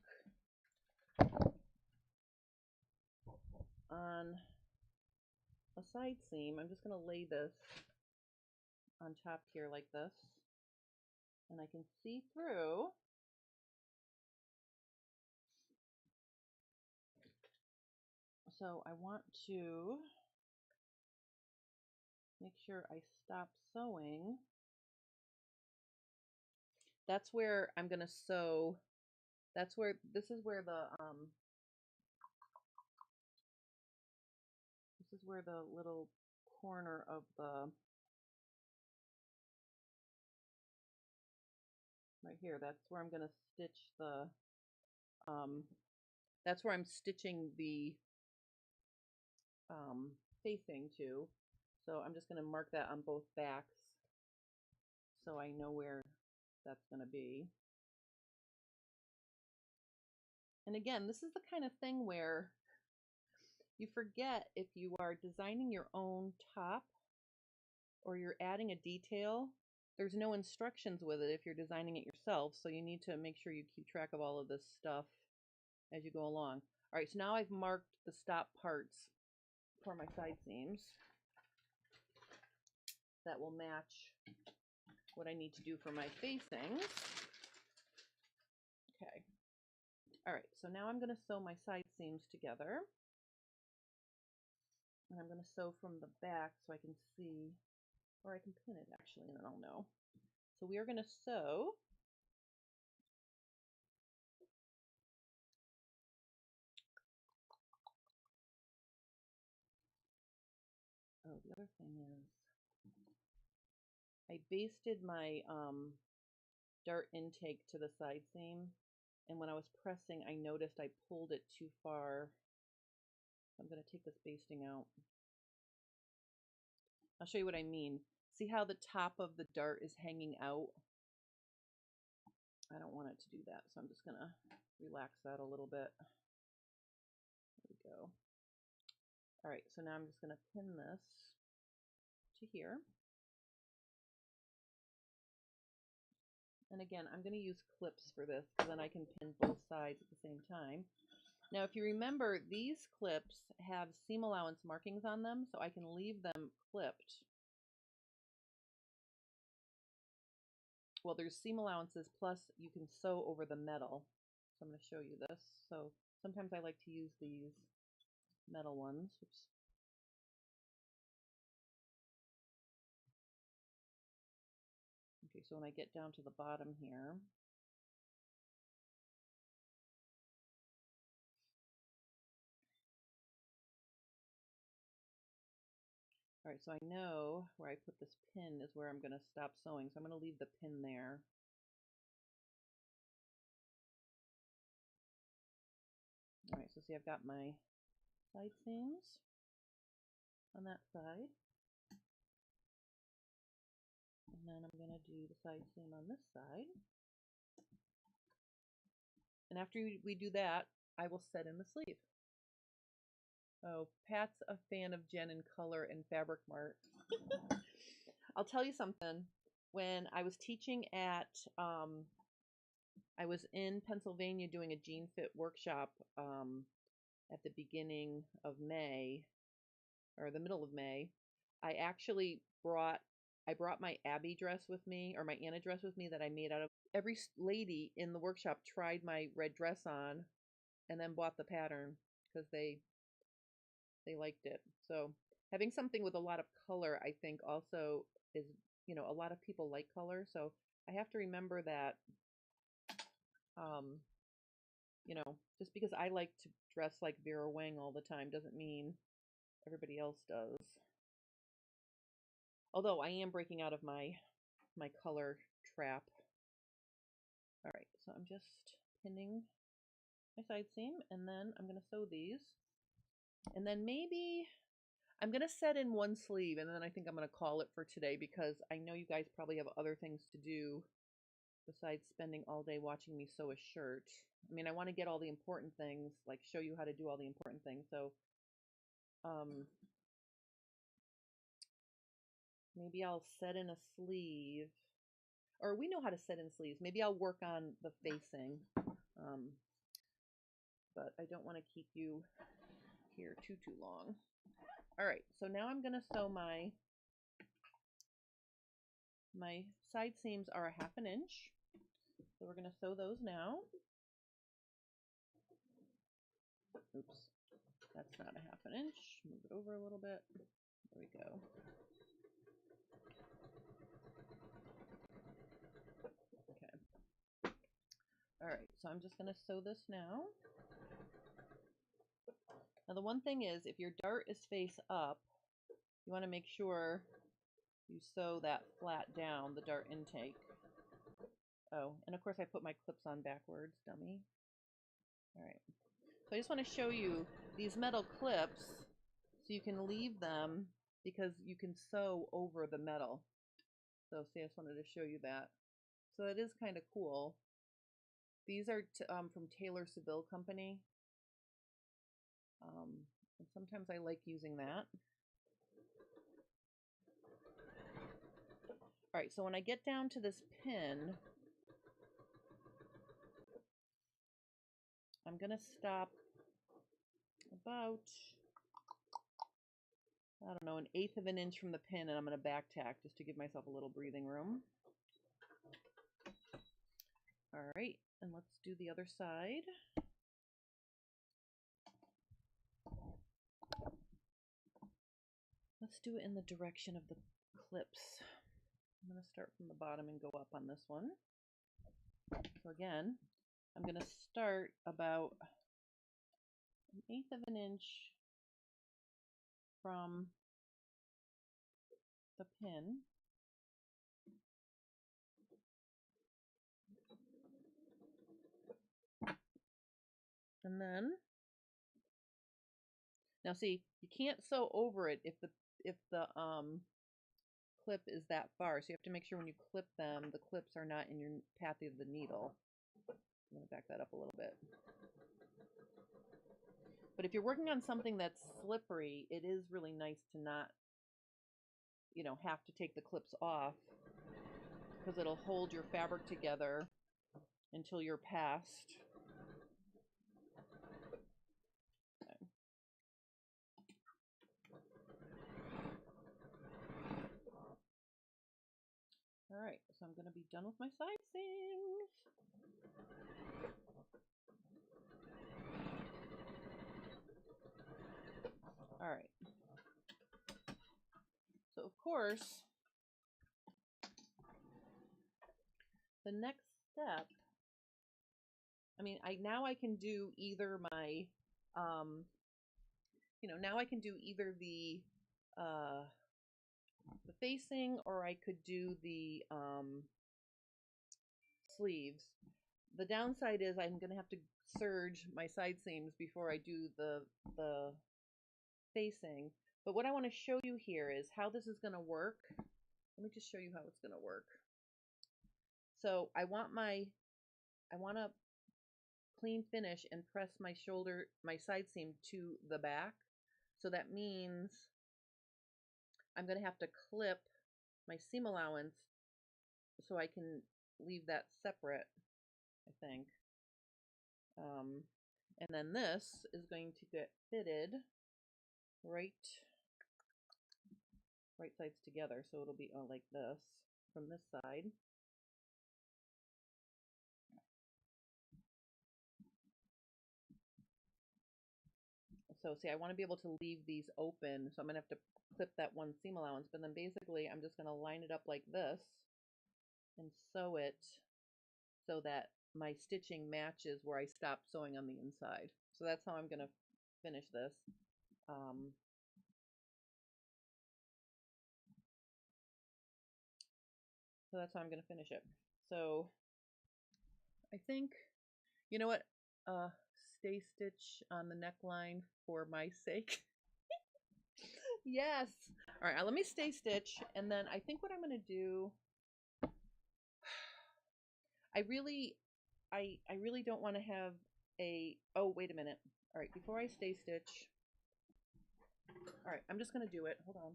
Speaker 1: on a side seam. I'm just going to lay this on top here like this, and I can see through. So I want to make sure I stop sewing. That's where I'm going to sew. This is where the little corner of the, right here, that's where I'm going to stitch the, that's where I'm stitching the facing to. So I'm just going to mark that on both backs so I know where that's going to be. And again, this is the kind of thing where you forget, if you are designing your own top or you're adding a detail, there's no instructions with it if you're designing it yourself, so you need to make sure you keep track of all of this stuff as you go along. All right, so now I've marked the stop parts for my side seams that will match what I need to do for my facings. Okay. All right, so now I'm going to sew my side seams together. And I'm going to sew from the back so I can see, or I can pin it actually, and then I'll know. So we are going to sew oh, the other thing is I basted my dart intake to the side seam, and when I was pressing I noticed I pulled it too far. I'm going to take this basting out. I'll show you what I mean. See how the top of the dart is hanging out? I don't want it to do that, so I'm just going to relax that a little bit. There we go. All right, so now I'm just going to pin this to here. And again, I'm going to use clips for this because then I can pin both sides at the same time. Now, if you remember, these clips have seam allowance markings on them, so I can leave them clipped. Well, there's seam allowances, plus you can sew over the metal. So I'm going to show you this. So sometimes I like to use these metal ones. Oops. Okay, so when I get down to the bottom here, all right, so I know where I put this pin is where I'm going to stop sewing, so I'm going to leave the pin there. All right, so see, I've got my side seams on that side. And then I'm going to do the side seam on this side. And after we do that, I will set in the sleeve. Oh, Pat's a fan of Jen in Color and Fabric Mart. I'll tell you something. When I was teaching at, I was in Pennsylvania doing a jean fit workshop at the beginning of May, or the middle of May. I actually brought my Abby dress with me, or my Anna dress with me that I made out of. Every lady in the workshop tried my red dress on and then bought the pattern because they liked it. So having something with a lot of color, I think, also is, you know, a lot of people like color. So I have to remember that, you know, just because I like to dress like Vera Wang all the time doesn't mean everybody else does. Although I am breaking out of my color trap. All right, so I'm just pinning my side seam, and then I'm going to sew these. And then maybe I'm going to set in one sleeve, and then I think I'm going to call it for today because I know you guys probably have other things to do besides spending all day watching me sew a shirt. I mean, I want to get all the important things, like show you how to do all the important things. So maybe I'll set in a sleeve, or we know how to set in sleeves. Maybe I'll work on the facing, but I don't want to keep you here too long. All right, so now I'm going to sew my side seams are a 1/2 inch. So we're going to sew those now. Oops, that's not a 1/2 inch. Move it over a little bit. There we go. Okay. All right, so I'm just going to sew this now. Now the one thing is, if your dart is face up, you want to make sure you sew that flat down, the dart intake. Oh, and of course I put my clips on backwards, dummy. All right. So I just want to show you these metal clips so you can leave them because you can sew over the metal. So see, I just wanted to show you that. So it is kind of cool. These are from Taylor Seville Company. And sometimes I like using that. All right, so when I get down to this pin, I'm going to stop about, I don't know, 1/8 of an inch from the pin, and I'm going to back tack just to give myself a little breathing room. All right, and let's do the other side. Let's do it in the direction of the clips. I'm going to start from the bottom and go up on this one. So again, I'm going to start about 1/8 of an inch from the pin. And then, now see, you can't sew over it if the clip is that far. So you have to make sure when you clip them, the clips are not in your path of the needle. I'm going to back that up a little bit. But if you're working on something that's slippery, it is really nice to not, you know, have to take the clips off because it'll hold your fabric together until you're past. Okay. All right, so I'm going to be done with my side seams. All right. So of course, the next step, I mean, now I can do either my, you know, now I can do either the facing, or I could do the sleeves. The downside is I'm going to have to serge my side seams before I do the facing. But what I want to show you here is how this is going to work. Let me just show you how it's going to work. So I want a clean finish and press my side seam to the back. So that means I'm going to have to clip my seam allowance so I can leave that separate, I think. And then this is going to get fitted right sides together. So it'll be like this from this side. So see, I want to be able to leave these open, so I'm going to have to clip that one seam allowance, but then basically I'm just going to line it up like this and sew it so that my stitching matches where I stopped sewing on the inside. So that's how I'm going to finish this. So that's how I'm going to finish it. So I think, you know what, stay stitch on the neckline for my sake. Yes. All right, let me stay stitch, and then I think what I'm going to do, I really, I really don't want to have a, oh, wait a minute. All right, before I stay stitch, all right, I'm just going to do it. Hold on.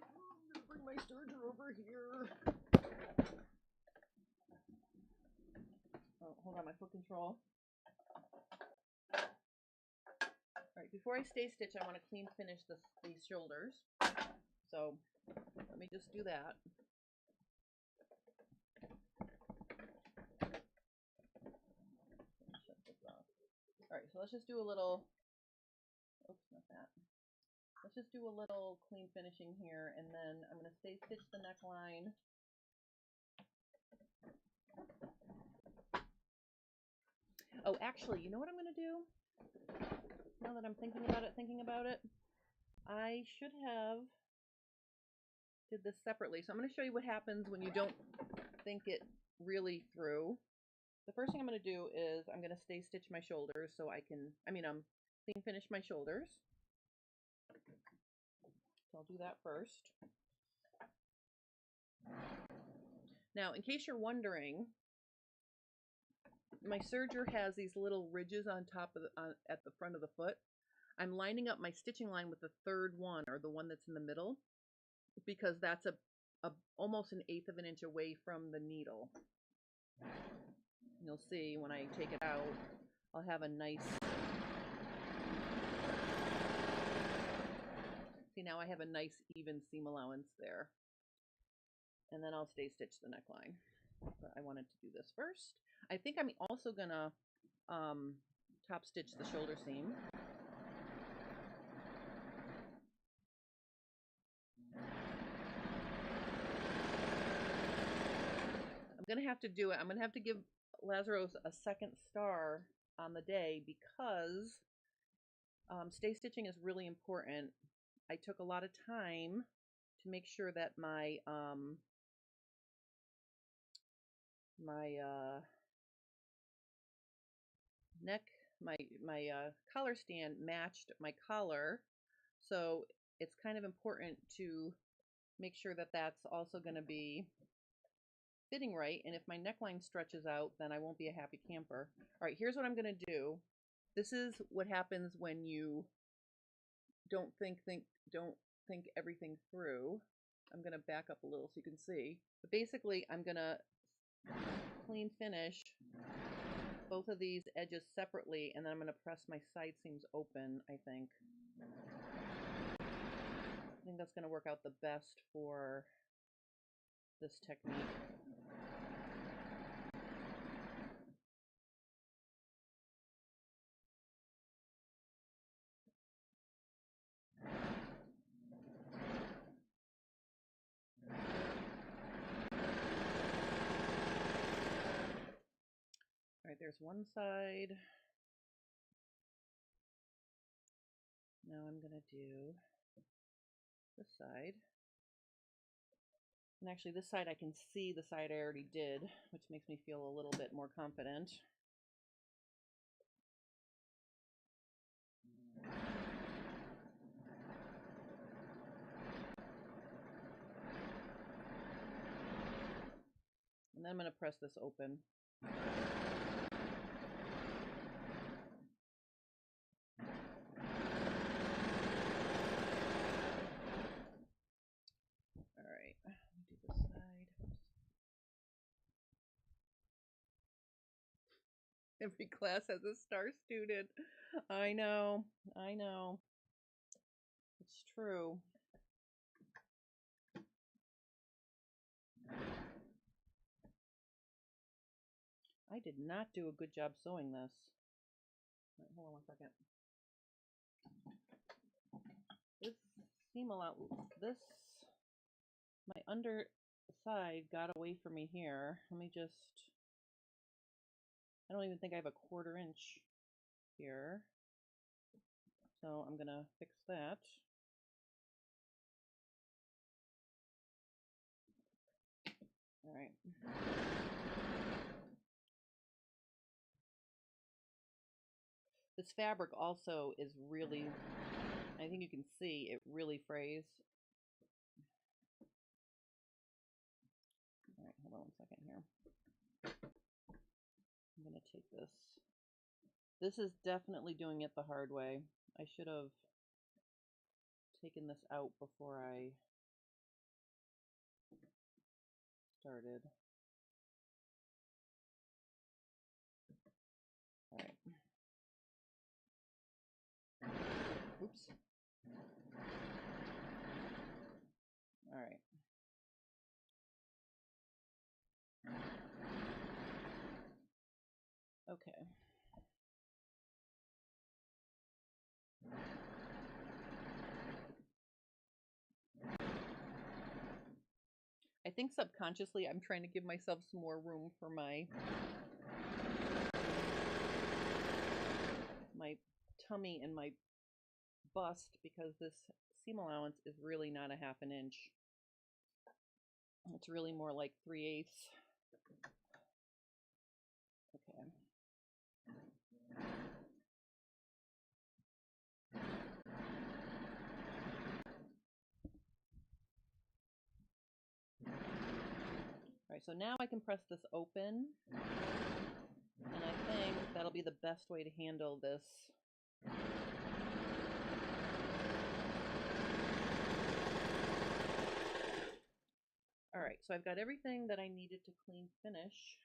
Speaker 1: I'm going to bring my serger over here. Oh, hold on, my foot control. All right, before I stay stitch, I want to clean finish these shoulders. So let me just do that. Shut this off. All right, so let's just do a little, oops, not that. Let's just do a little clean finishing here, and then I'm going to stay stitch the neckline. Oh, actually, you know what I'm going to do? Now that I'm thinking about it, I should have did this separately. So I'm going to show you what happens when you don't think it really through. The first thing I'm going to do is I'm going to stay stitch my shoulders so I can, clean finish my shoulders. So I'll do that first. Now, in case you're wondering, my serger has these little ridges on top of at the front of the foot. I'm lining up my stitching line with the third one, or the one that's in the middle, because that's almost 1/8 of an inch away from the needle. You'll see when I take it out, I'll have a nice, see, now I have a nice even seam allowance there. And then I'll stay stitch the neckline. But I wanted to do this first. I think I'm also gonna top stitch the shoulder seam. I'm gonna have to do it. I'm gonna have to give Lazarus a second star on the day because stay stitching is really important. I took a lot of time to make sure that my my collar stand matched my collar, so it's kind of important to make sure that that's also going to be fitting right. And if my neckline stretches out, then I won't be a happy camper. All right, here's what I'm going to do. This is what happens when you don't think everything through. I'm going to back up a little so you can see. But basically, I'm going to clean finish both of these edges separately, and then I'm going to press my side seams open, I think. I think that's going to work out the best for this technique. All right, there's one side. Now I'm going to do this side. And actually this side I can see the side I already did, which makes me feel a little bit more confident. And then I'm going to press this open. All right, let me do this side. Oops. Every class has a star student. I know. It's true. I did not do a good job sewing this. Wait, hold on one second. This seam allowance, my underside got away from me here. Let me just, I don't even think I have a 1/4 inch here. So I'm gonna fix that. All right. This fabric also is really, I think you can see it really frays. All right, hold on one second here. take this. This is definitely doing it the hard way. I should have taken this out before I started. All right. Oops. All right. Okay. I think subconsciously I'm trying to give myself some more room for my tummy and my bust, because this seam allowance is really not a half an inch. It's really more like 3/8. Okay. All right, so now I can press this open, and I think that'll be the best way to handle this. All right, so I've got everything that I needed to clean finished.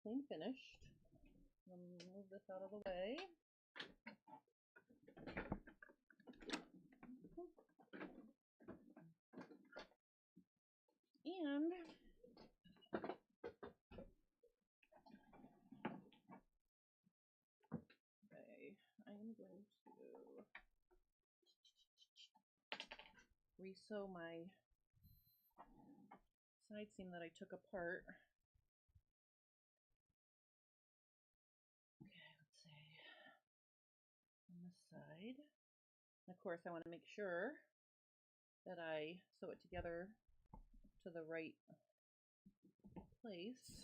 Speaker 1: Let me move this out of the way. And okay, I am going to resew my side seam that I took apart. Okay, let's see. On this side. And of course, I want to make sure that I sew it together to the right place.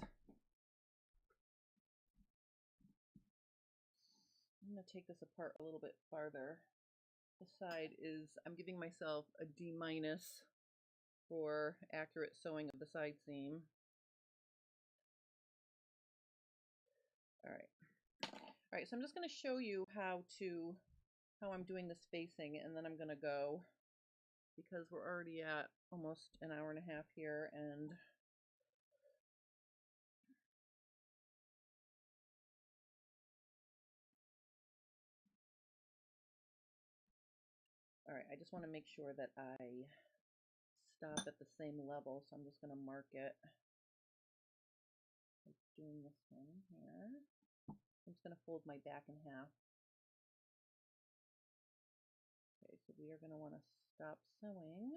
Speaker 1: I'm going to take this apart a little bit farther. This side is, I'm giving myself a D- for accurate sewing of the side seam. All right, so I'm just going to show you how I'm doing this facing, and then I'm going to go, because we're already at almost an hour and a half here, and all right, I just want to make sure that I stop at the same level, so I'm just going to mark it. I'm doing this one here. I'm just going to fold my back in half. Okay, so we are going to want to stop sewing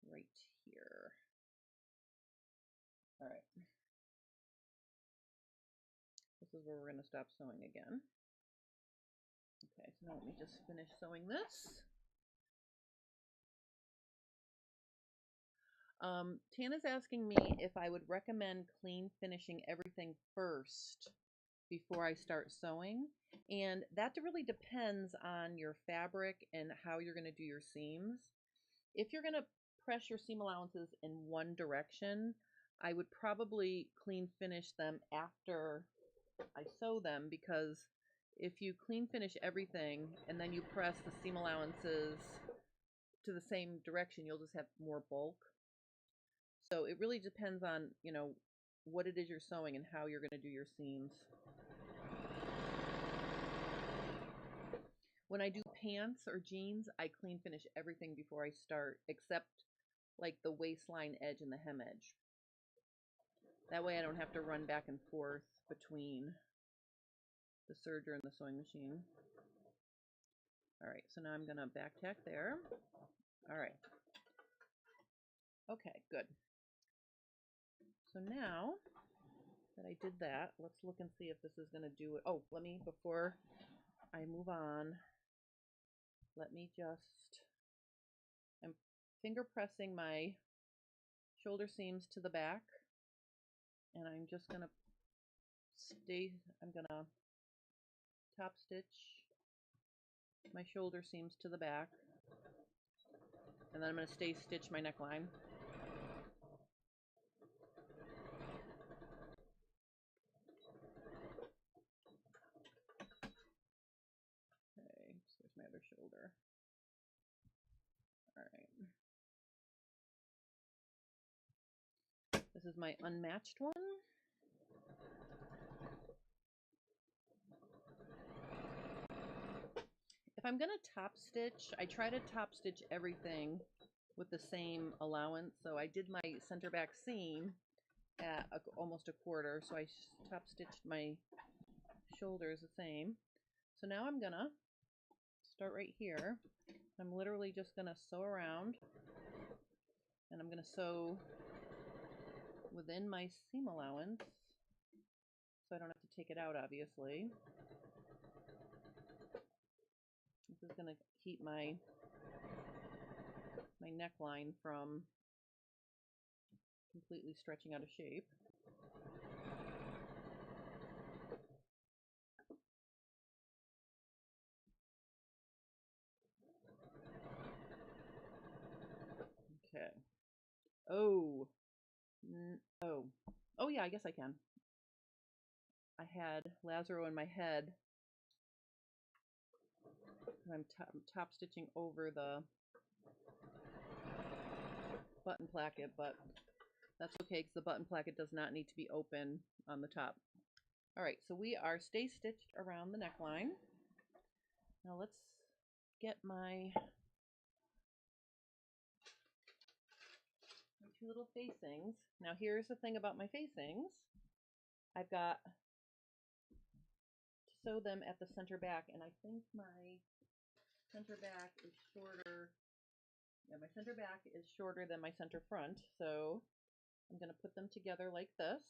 Speaker 1: right here. All right. This is where we're going to stop sewing again. Okay, so now let me just finish sewing this. Tana's asking me if I would recommend clean finishing everything first before I start sewing, and that really depends on your fabric and how you're going to do your seams. If you're going to press your seam allowances in one direction, I would probably clean finish them after I sew them, because if you clean finish everything and then you press the seam allowances to the same direction, you'll just have more bulk. So it really depends on, you know, what it is you're sewing and how you're going to do your seams. When I do pants or jeans, I clean finish everything before I start, except like the waistline edge and the hem edge. That way I don't have to run back and forth between the serger and the sewing machine. All right, so now I'm going to back tack there. All right. Okay, good. So now that I did that, let's look and see if this is going to do it. Oh, let me, before I move on, let me just, I'm finger pressing my shoulder seams to the back, and I'm just going to I'm going to top stitch my shoulder seams to the back, and then I'm going to stay stitch my neckline. other shoulder. All right. This is my unmatched one. If I'm going to top stitch, I try to top stitch everything with the same allowance. So I did my center back seam at almost a quarter. So I top stitched my shoulders the same. So now I'm going to start right here. I'm literally just going to sew around, and I'm going to sew within my seam allowance so I don't have to take it out, obviously. This is going to keep my neckline from completely stretching out of shape. Okay. Oh yeah, I guess I can. I had Lazaro in my head, and I'm top stitching over the button placket, but that's okay because the button placket does not need to be open on the top. All right, so we are stay stitched around the neckline. Now let's get my two little facings. Now here's the thing about my facings. I've got to sew them at the center back, and I think my center back is shorter. Yeah, my center back is shorter than my center front, so I'm going to put them together like this.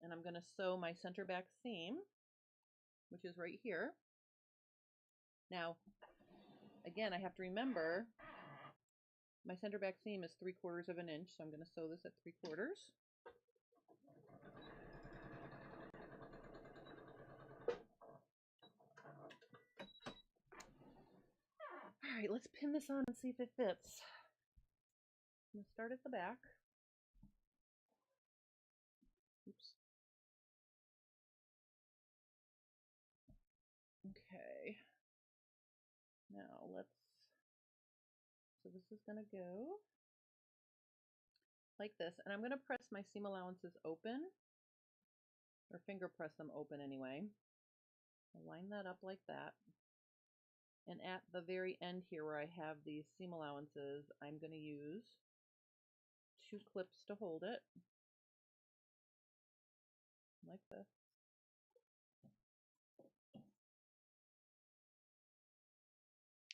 Speaker 1: And I'm going to sew my center back seam, which is right here. Now, again, I have to remember my center back seam is 3/4 of an inch, so I'm going to sew this at 3/4. All right, let's pin this on and see if it fits. I'm going to start at the back. Oops. Okay. Now so this is going to go like this, and I'm going to press my seam allowances open, or finger press them open anyway. I'll line that up like that. And at the very end here where I have these seam allowances, I'm going to use 2 clips to hold it, like this.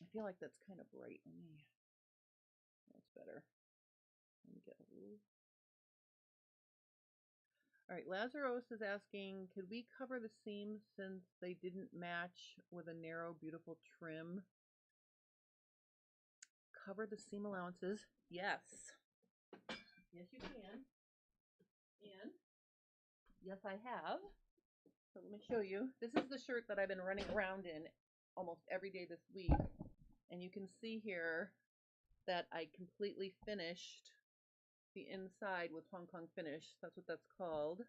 Speaker 1: I feel like that's kind of bright. That's better. Let me get a little. All right, Lazarus is asking, could we cover the seams since they didn't match with a narrow, beautiful trim? Cover the seam allowances? Yes. Yes, you can. And yes, I have. So let me show you. This is the shirt that I've been running around in almost every day this week. And you can see here that I completely finished the inside with Hong Kong finish. That's what that's called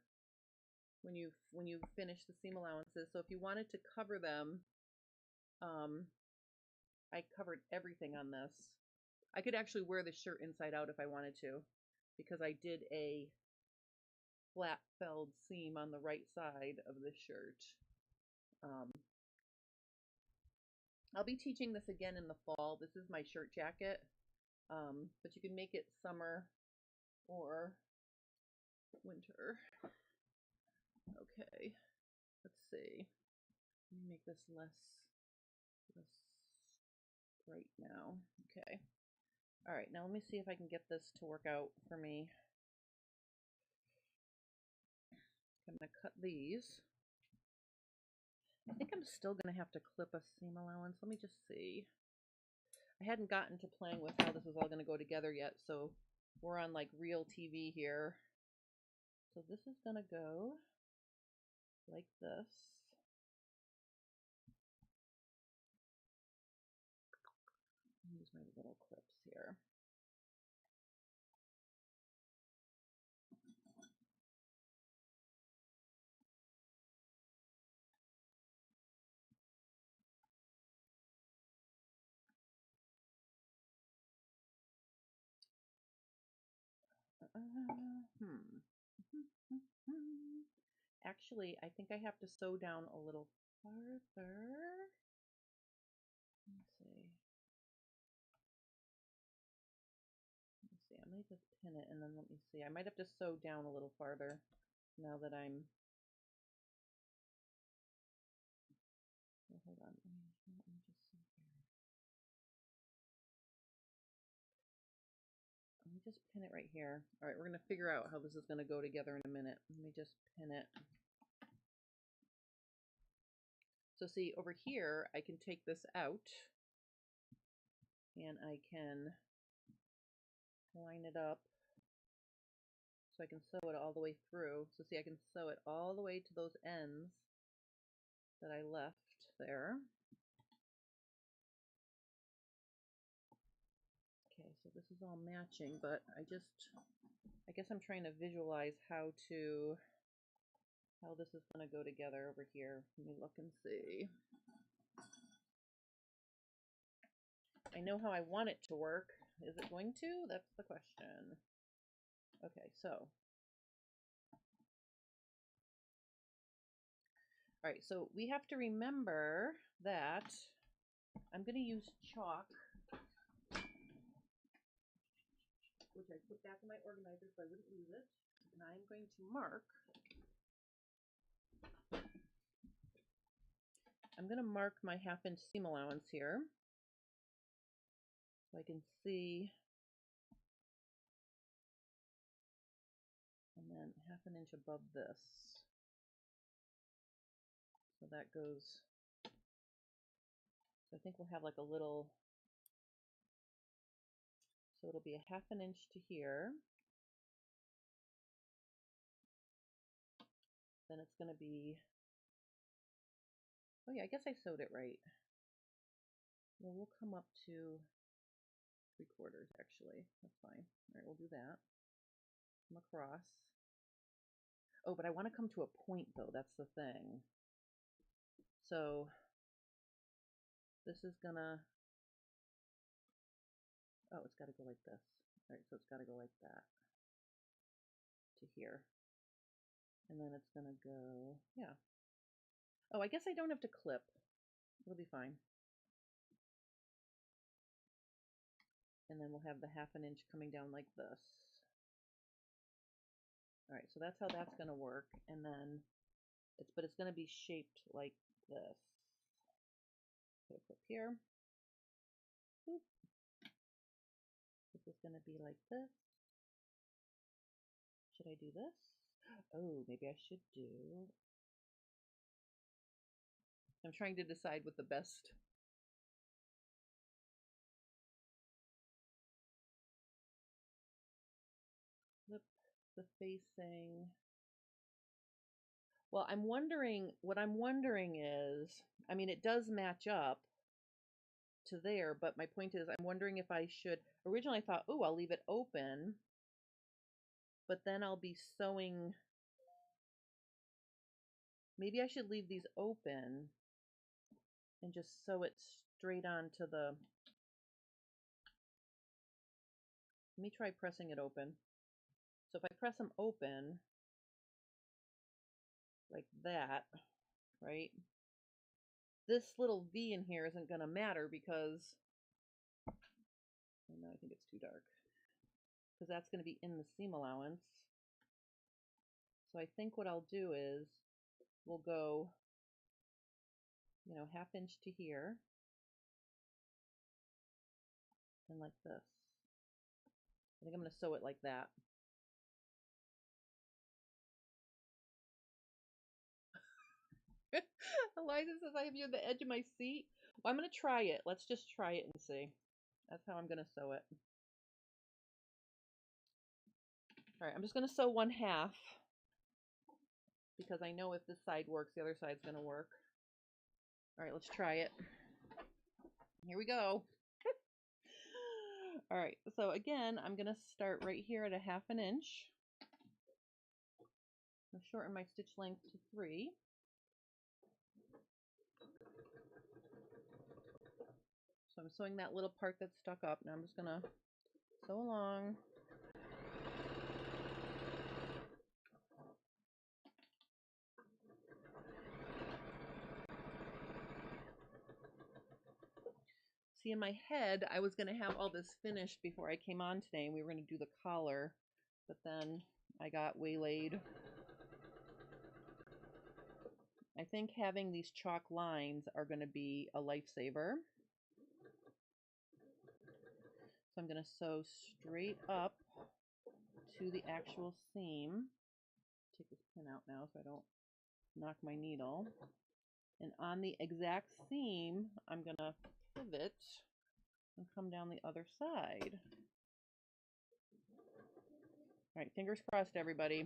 Speaker 1: when you finish the seam allowances. So if you wanted to cover them, I covered everything on this. I could actually wear this shirt inside out if I wanted to, because I did a flat felled seam on the right side of this shirt. I'll be teaching this again in the fall. This is my shirt jacket, but you can make it summer or winter. Okay, let's see. Let me make this less bright now. Okay. All right, now let me see if I can get this to work out for me. I'm going to cut these. I think I'm still going to have to clip a seam allowance. Let me just see. I hadn't gotten to playing with how this is all going to go together yet, so we're on like real TV here. So this is going to go like this. Use my little clips here. Actually, I think I have to sew down a little farther. Let's see. I might just pin it and then let me see. I might have to sew down a little farther now that I'm. Oh, hold on. Let me just see here. Let me just pin it right here. All right, we're going to figure out how this is going to go together in a minute. Let me just pin it. So see, over here, I can take this out and I can line it up so I can sew it all the way through. So see, I can sew it all the way to those ends that I left there. Okay, so this is all matching, but I guess I'm trying to visualize how this is going to go together over here. Let me look and see. I know how I want it to work. Is it going to? That's the question. Okay, so. All right, so we have to remember that I'm going to use chalk, which I put back in my organizer so I wouldn't lose it. And I'm going to mark. I'm going to mark my 1/2 inch seam allowance here so I can see. And then 1/2 inch above this. So that goes. So I think we'll have like a little. So it'll be a 1/2 inch to here. Then it's going to be. Oh yeah, I guess I sewed it right. Well, we'll come up to 3/4 actually. That's fine. All right, we'll do that. Come across. Oh, but I want to come to a point though. That's the thing. So this is gonna. Oh, it's got to go like this. All right, so it's got to go like that to here. And then it's gonna go, yeah. Oh, I guess I don't have to clip. It'll be fine. And then we'll have the 1/2 inch coming down like this. All right, so that's how that's going to work. And then but it's going to be shaped like this. Put a clip here. Boop. This is going to be like this. Should I do this? Oh, maybe I should do. I'm trying to decide what the best. Flip the facing. Well, what I'm wondering is, I mean, it does match up to there, but my point is, I'm wondering if I should, originally I thought, oh, I'll leave it open, but then I'll be sewing, maybe I should leave these open and just sew it straight onto the, let me try pressing it open. So if I press them open, like that, right? This little V in here isn't going to matter because, oh no, I think it's too dark. Because that's going to be in the seam allowance. So I think what I'll do is we'll go, 1/2 inch to here and like this. I think I'm going to sew it like that. Eliza says I have you at the edge of my seat. Well, I'm going to try it. Let's just try it and see. That's how I'm going to sew it. All right, I'm just going to sew 1/2 because I know if this side works, the other side's going to work. All right, let's try it. Here we go. All right, so again, I'm going to start right here at a 1/2 inch. I'll shorten my stitch length to 3. So I'm sewing that little part that's stuck up. Now I'm just going to sew along. See, in my head, I was going to have all this finished before I came on today, and we were going to do the collar, but then I got waylaid. I think having these chalk lines are going to be a lifesaver. So I'm going to sew straight up to the actual seam. Take this pin out now so I don't knock my needle. And on the exact seam, I'm going to pivot and come down the other side. All right, fingers crossed, everybody.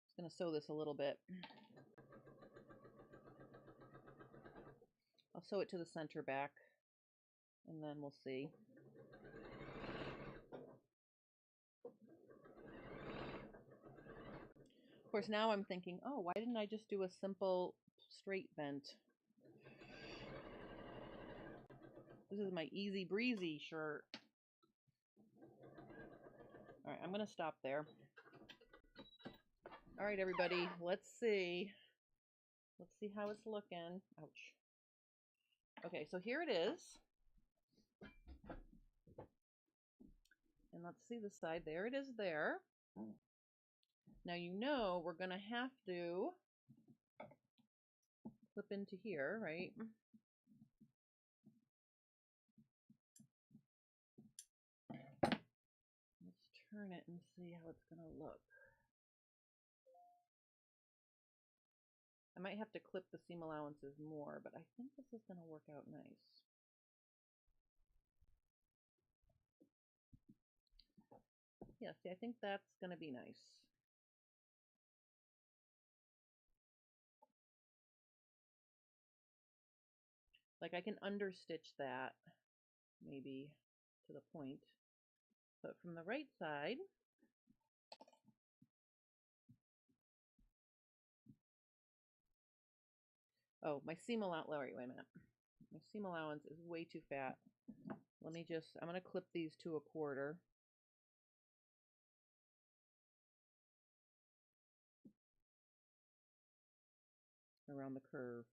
Speaker 1: Just going to sew this a little bit. I'll sew it to the center back, and then we'll see. Of course, now I'm thinking, oh, why didn't I just do a simple straight vent? This is my easy breezy shirt. All right, I'm going to stop there. All right, everybody, let's see. Let's see how it's looking. Ouch. Okay, so here it is. And let's see the side. There it is there. Now you know we're going to have to clip into here, right? Let's turn it and see how it's going to look. I might have to clip the seam allowances more, but I think this is going to work out nice. Yeah, see, I think that's going to be nice. Like I can understitch that maybe to the point, but from the right side, oh, my seam allowance, wait a minute. My seam allowance is way too fat. Let me just, I'm going to clip these to 1/4. Around the curve.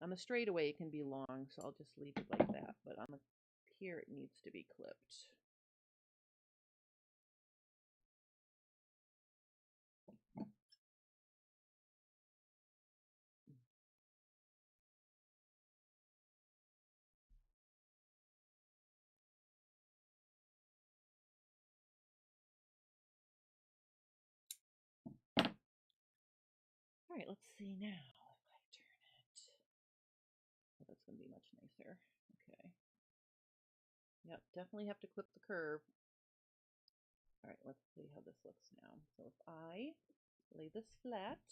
Speaker 1: On the straightaway it can be long, so I'll just leave it like that, but on the here it needs to be clipped. All right, let's see now if I turn it. Oh, that's going to be much nicer. Okay. Yep, definitely have to clip the curve. All right, let's see how this looks now. So if I lay this flat,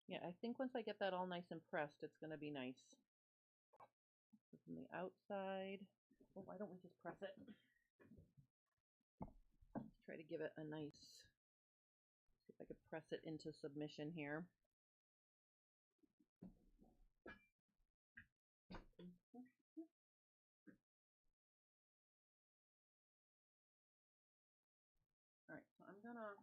Speaker 1: yeah, I think once I get that all nice and pressed, it's going to be nice. So from the outside, well, why don't we just press it? Let's try to give it a nice, see if I could press it into submission here. All right, so I'm gonna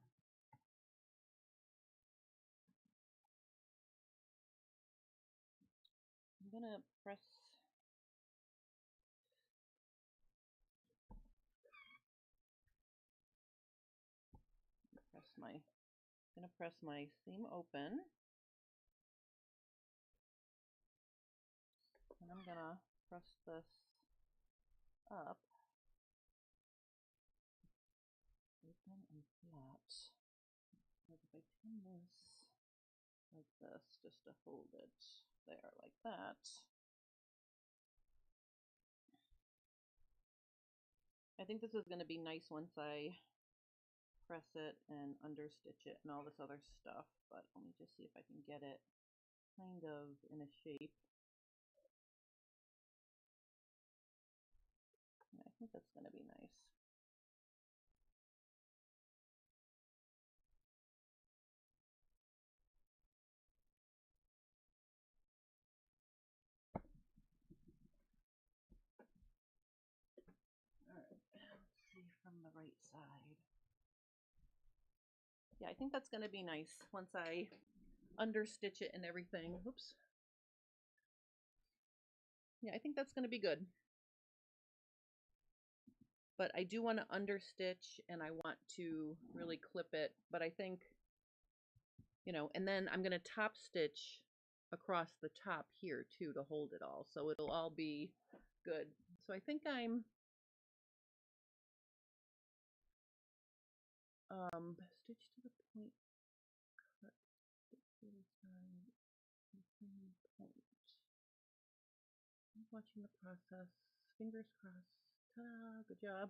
Speaker 1: press my seam open, and I'm gonna press this up, open and flat. Like if I turn this like this, just to hold it there like that. I think this is going to be nice once I press it and understitch it and all this other stuff, but let me just see if I can get it kind of in a shape. And I think that's going to be nice. right side. Yeah, I think that's going to be nice once I understitch it and everything. Oops. Yeah, I think that's going to be good. But I do want to understitch and I want to really clip it. But I think, you know, and then I'm going to top stitch across the top here too to hold it all. So it'll all be good. So I think I'm stitch to the point, cut, stitch to the side, continue point. I'm watching the process. Fingers crossed. Ta-da, good job.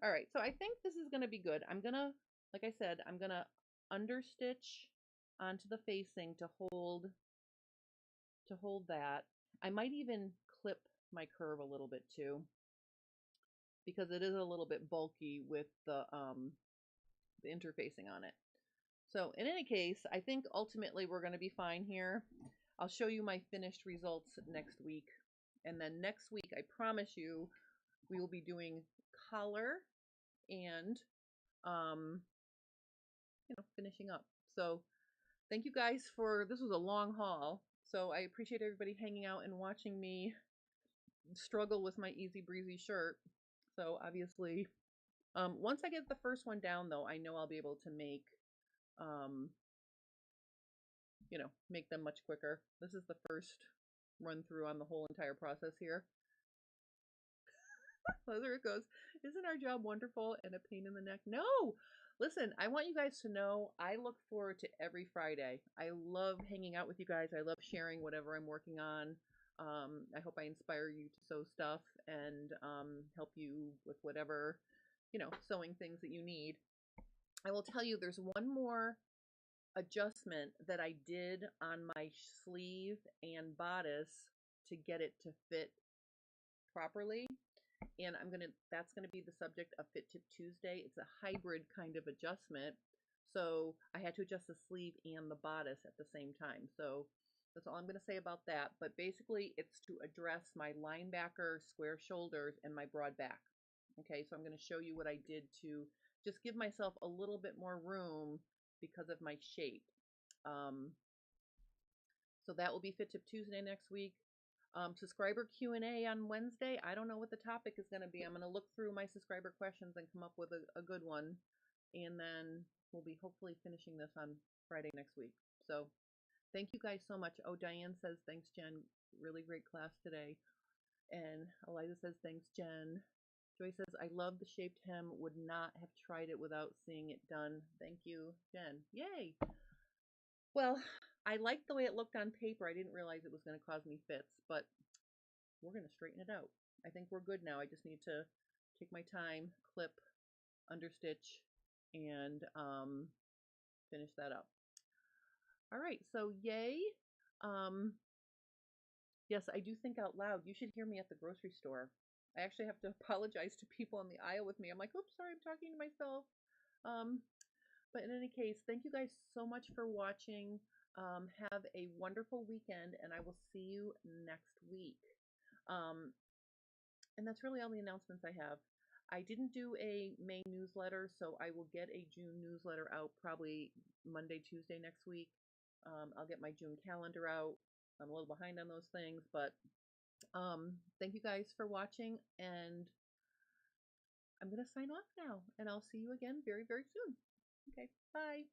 Speaker 1: All right, so I think this is gonna be good. I'm gonna, like I said, I'm gonna understitch onto the facing to hold that. I might even clip my curve a little bit too, because it is a little bit bulky with the interfacing on it. So in any case, I think ultimately we're going to be fine here. I'll show you my finished results next week. And then next week, I promise you, we will be doing collar and, you know, finishing up. So thank you guys for, this was a long haul. So I appreciate everybody hanging out and watching me struggle with my easy breezy shirt. So obviously, once I get the first one down though, I know I'll be able to make, you know, make them much quicker. This is the first run through on the whole entire process here. So there it goes. Isn't our job wonderful and a pain in the neck? No! Listen, I want you guys to know I look forward to every Friday. I love hanging out with you guys. I love sharing whatever I'm working on. I hope I inspire you to sew stuff and help you with whatever, you know, sewing things that you need. I will tell you there's one more adjustment that I did on my sleeve and bodice to get it to fit properly. And that's gonna be the subject of Fit Tip Tuesday. It's a hybrid kind of adjustment. So I had to adjust the sleeve and the bodice at the same time. So that's all I'm gonna say about that. But basically it's to address my linebacker square shoulders and my broad back. Okay, so I'm gonna show you what I did to just give myself a little bit more room because of my shape. So that will be Fit Tip Tuesday next week. Subscriber Q&A on Wednesday. I don't know what the topic is going to be. I'm going to look through my subscriber questions and come up with a good one. And then we'll be hopefully finishing this on Friday next week. So thank you guys so much. Oh, Diane says, thanks, Jen. Really great class today. And Eliza says, thanks, Jen. Joy says, I love the shaped hem. Would not have tried it without seeing it done. Thank you, Jen. Yay. Well, I liked the way it looked on paper. I didn't realize it was going to cause me fits, but we're going to straighten it out. I think we're good now. I just need to take my time, clip, understitch, and finish that up. All right, so yay. Yes, I do think out loud. You should hear me at the grocery store. I actually have to apologize to people in the aisle with me. I'm like, oops, sorry, I'm talking to myself. But in any case, thank you guys so much for watching. Have a wonderful weekend, and I will see you next week. And that's really all the announcements I have. I didn't do a May newsletter, so I will get a June newsletter out probably Monday, Tuesday next week. I'll get my June calendar out. I'm a little behind on those things, but thank you guys for watching, and I'm going to sign off now, and I'll see you again very, very soon. Okay, bye.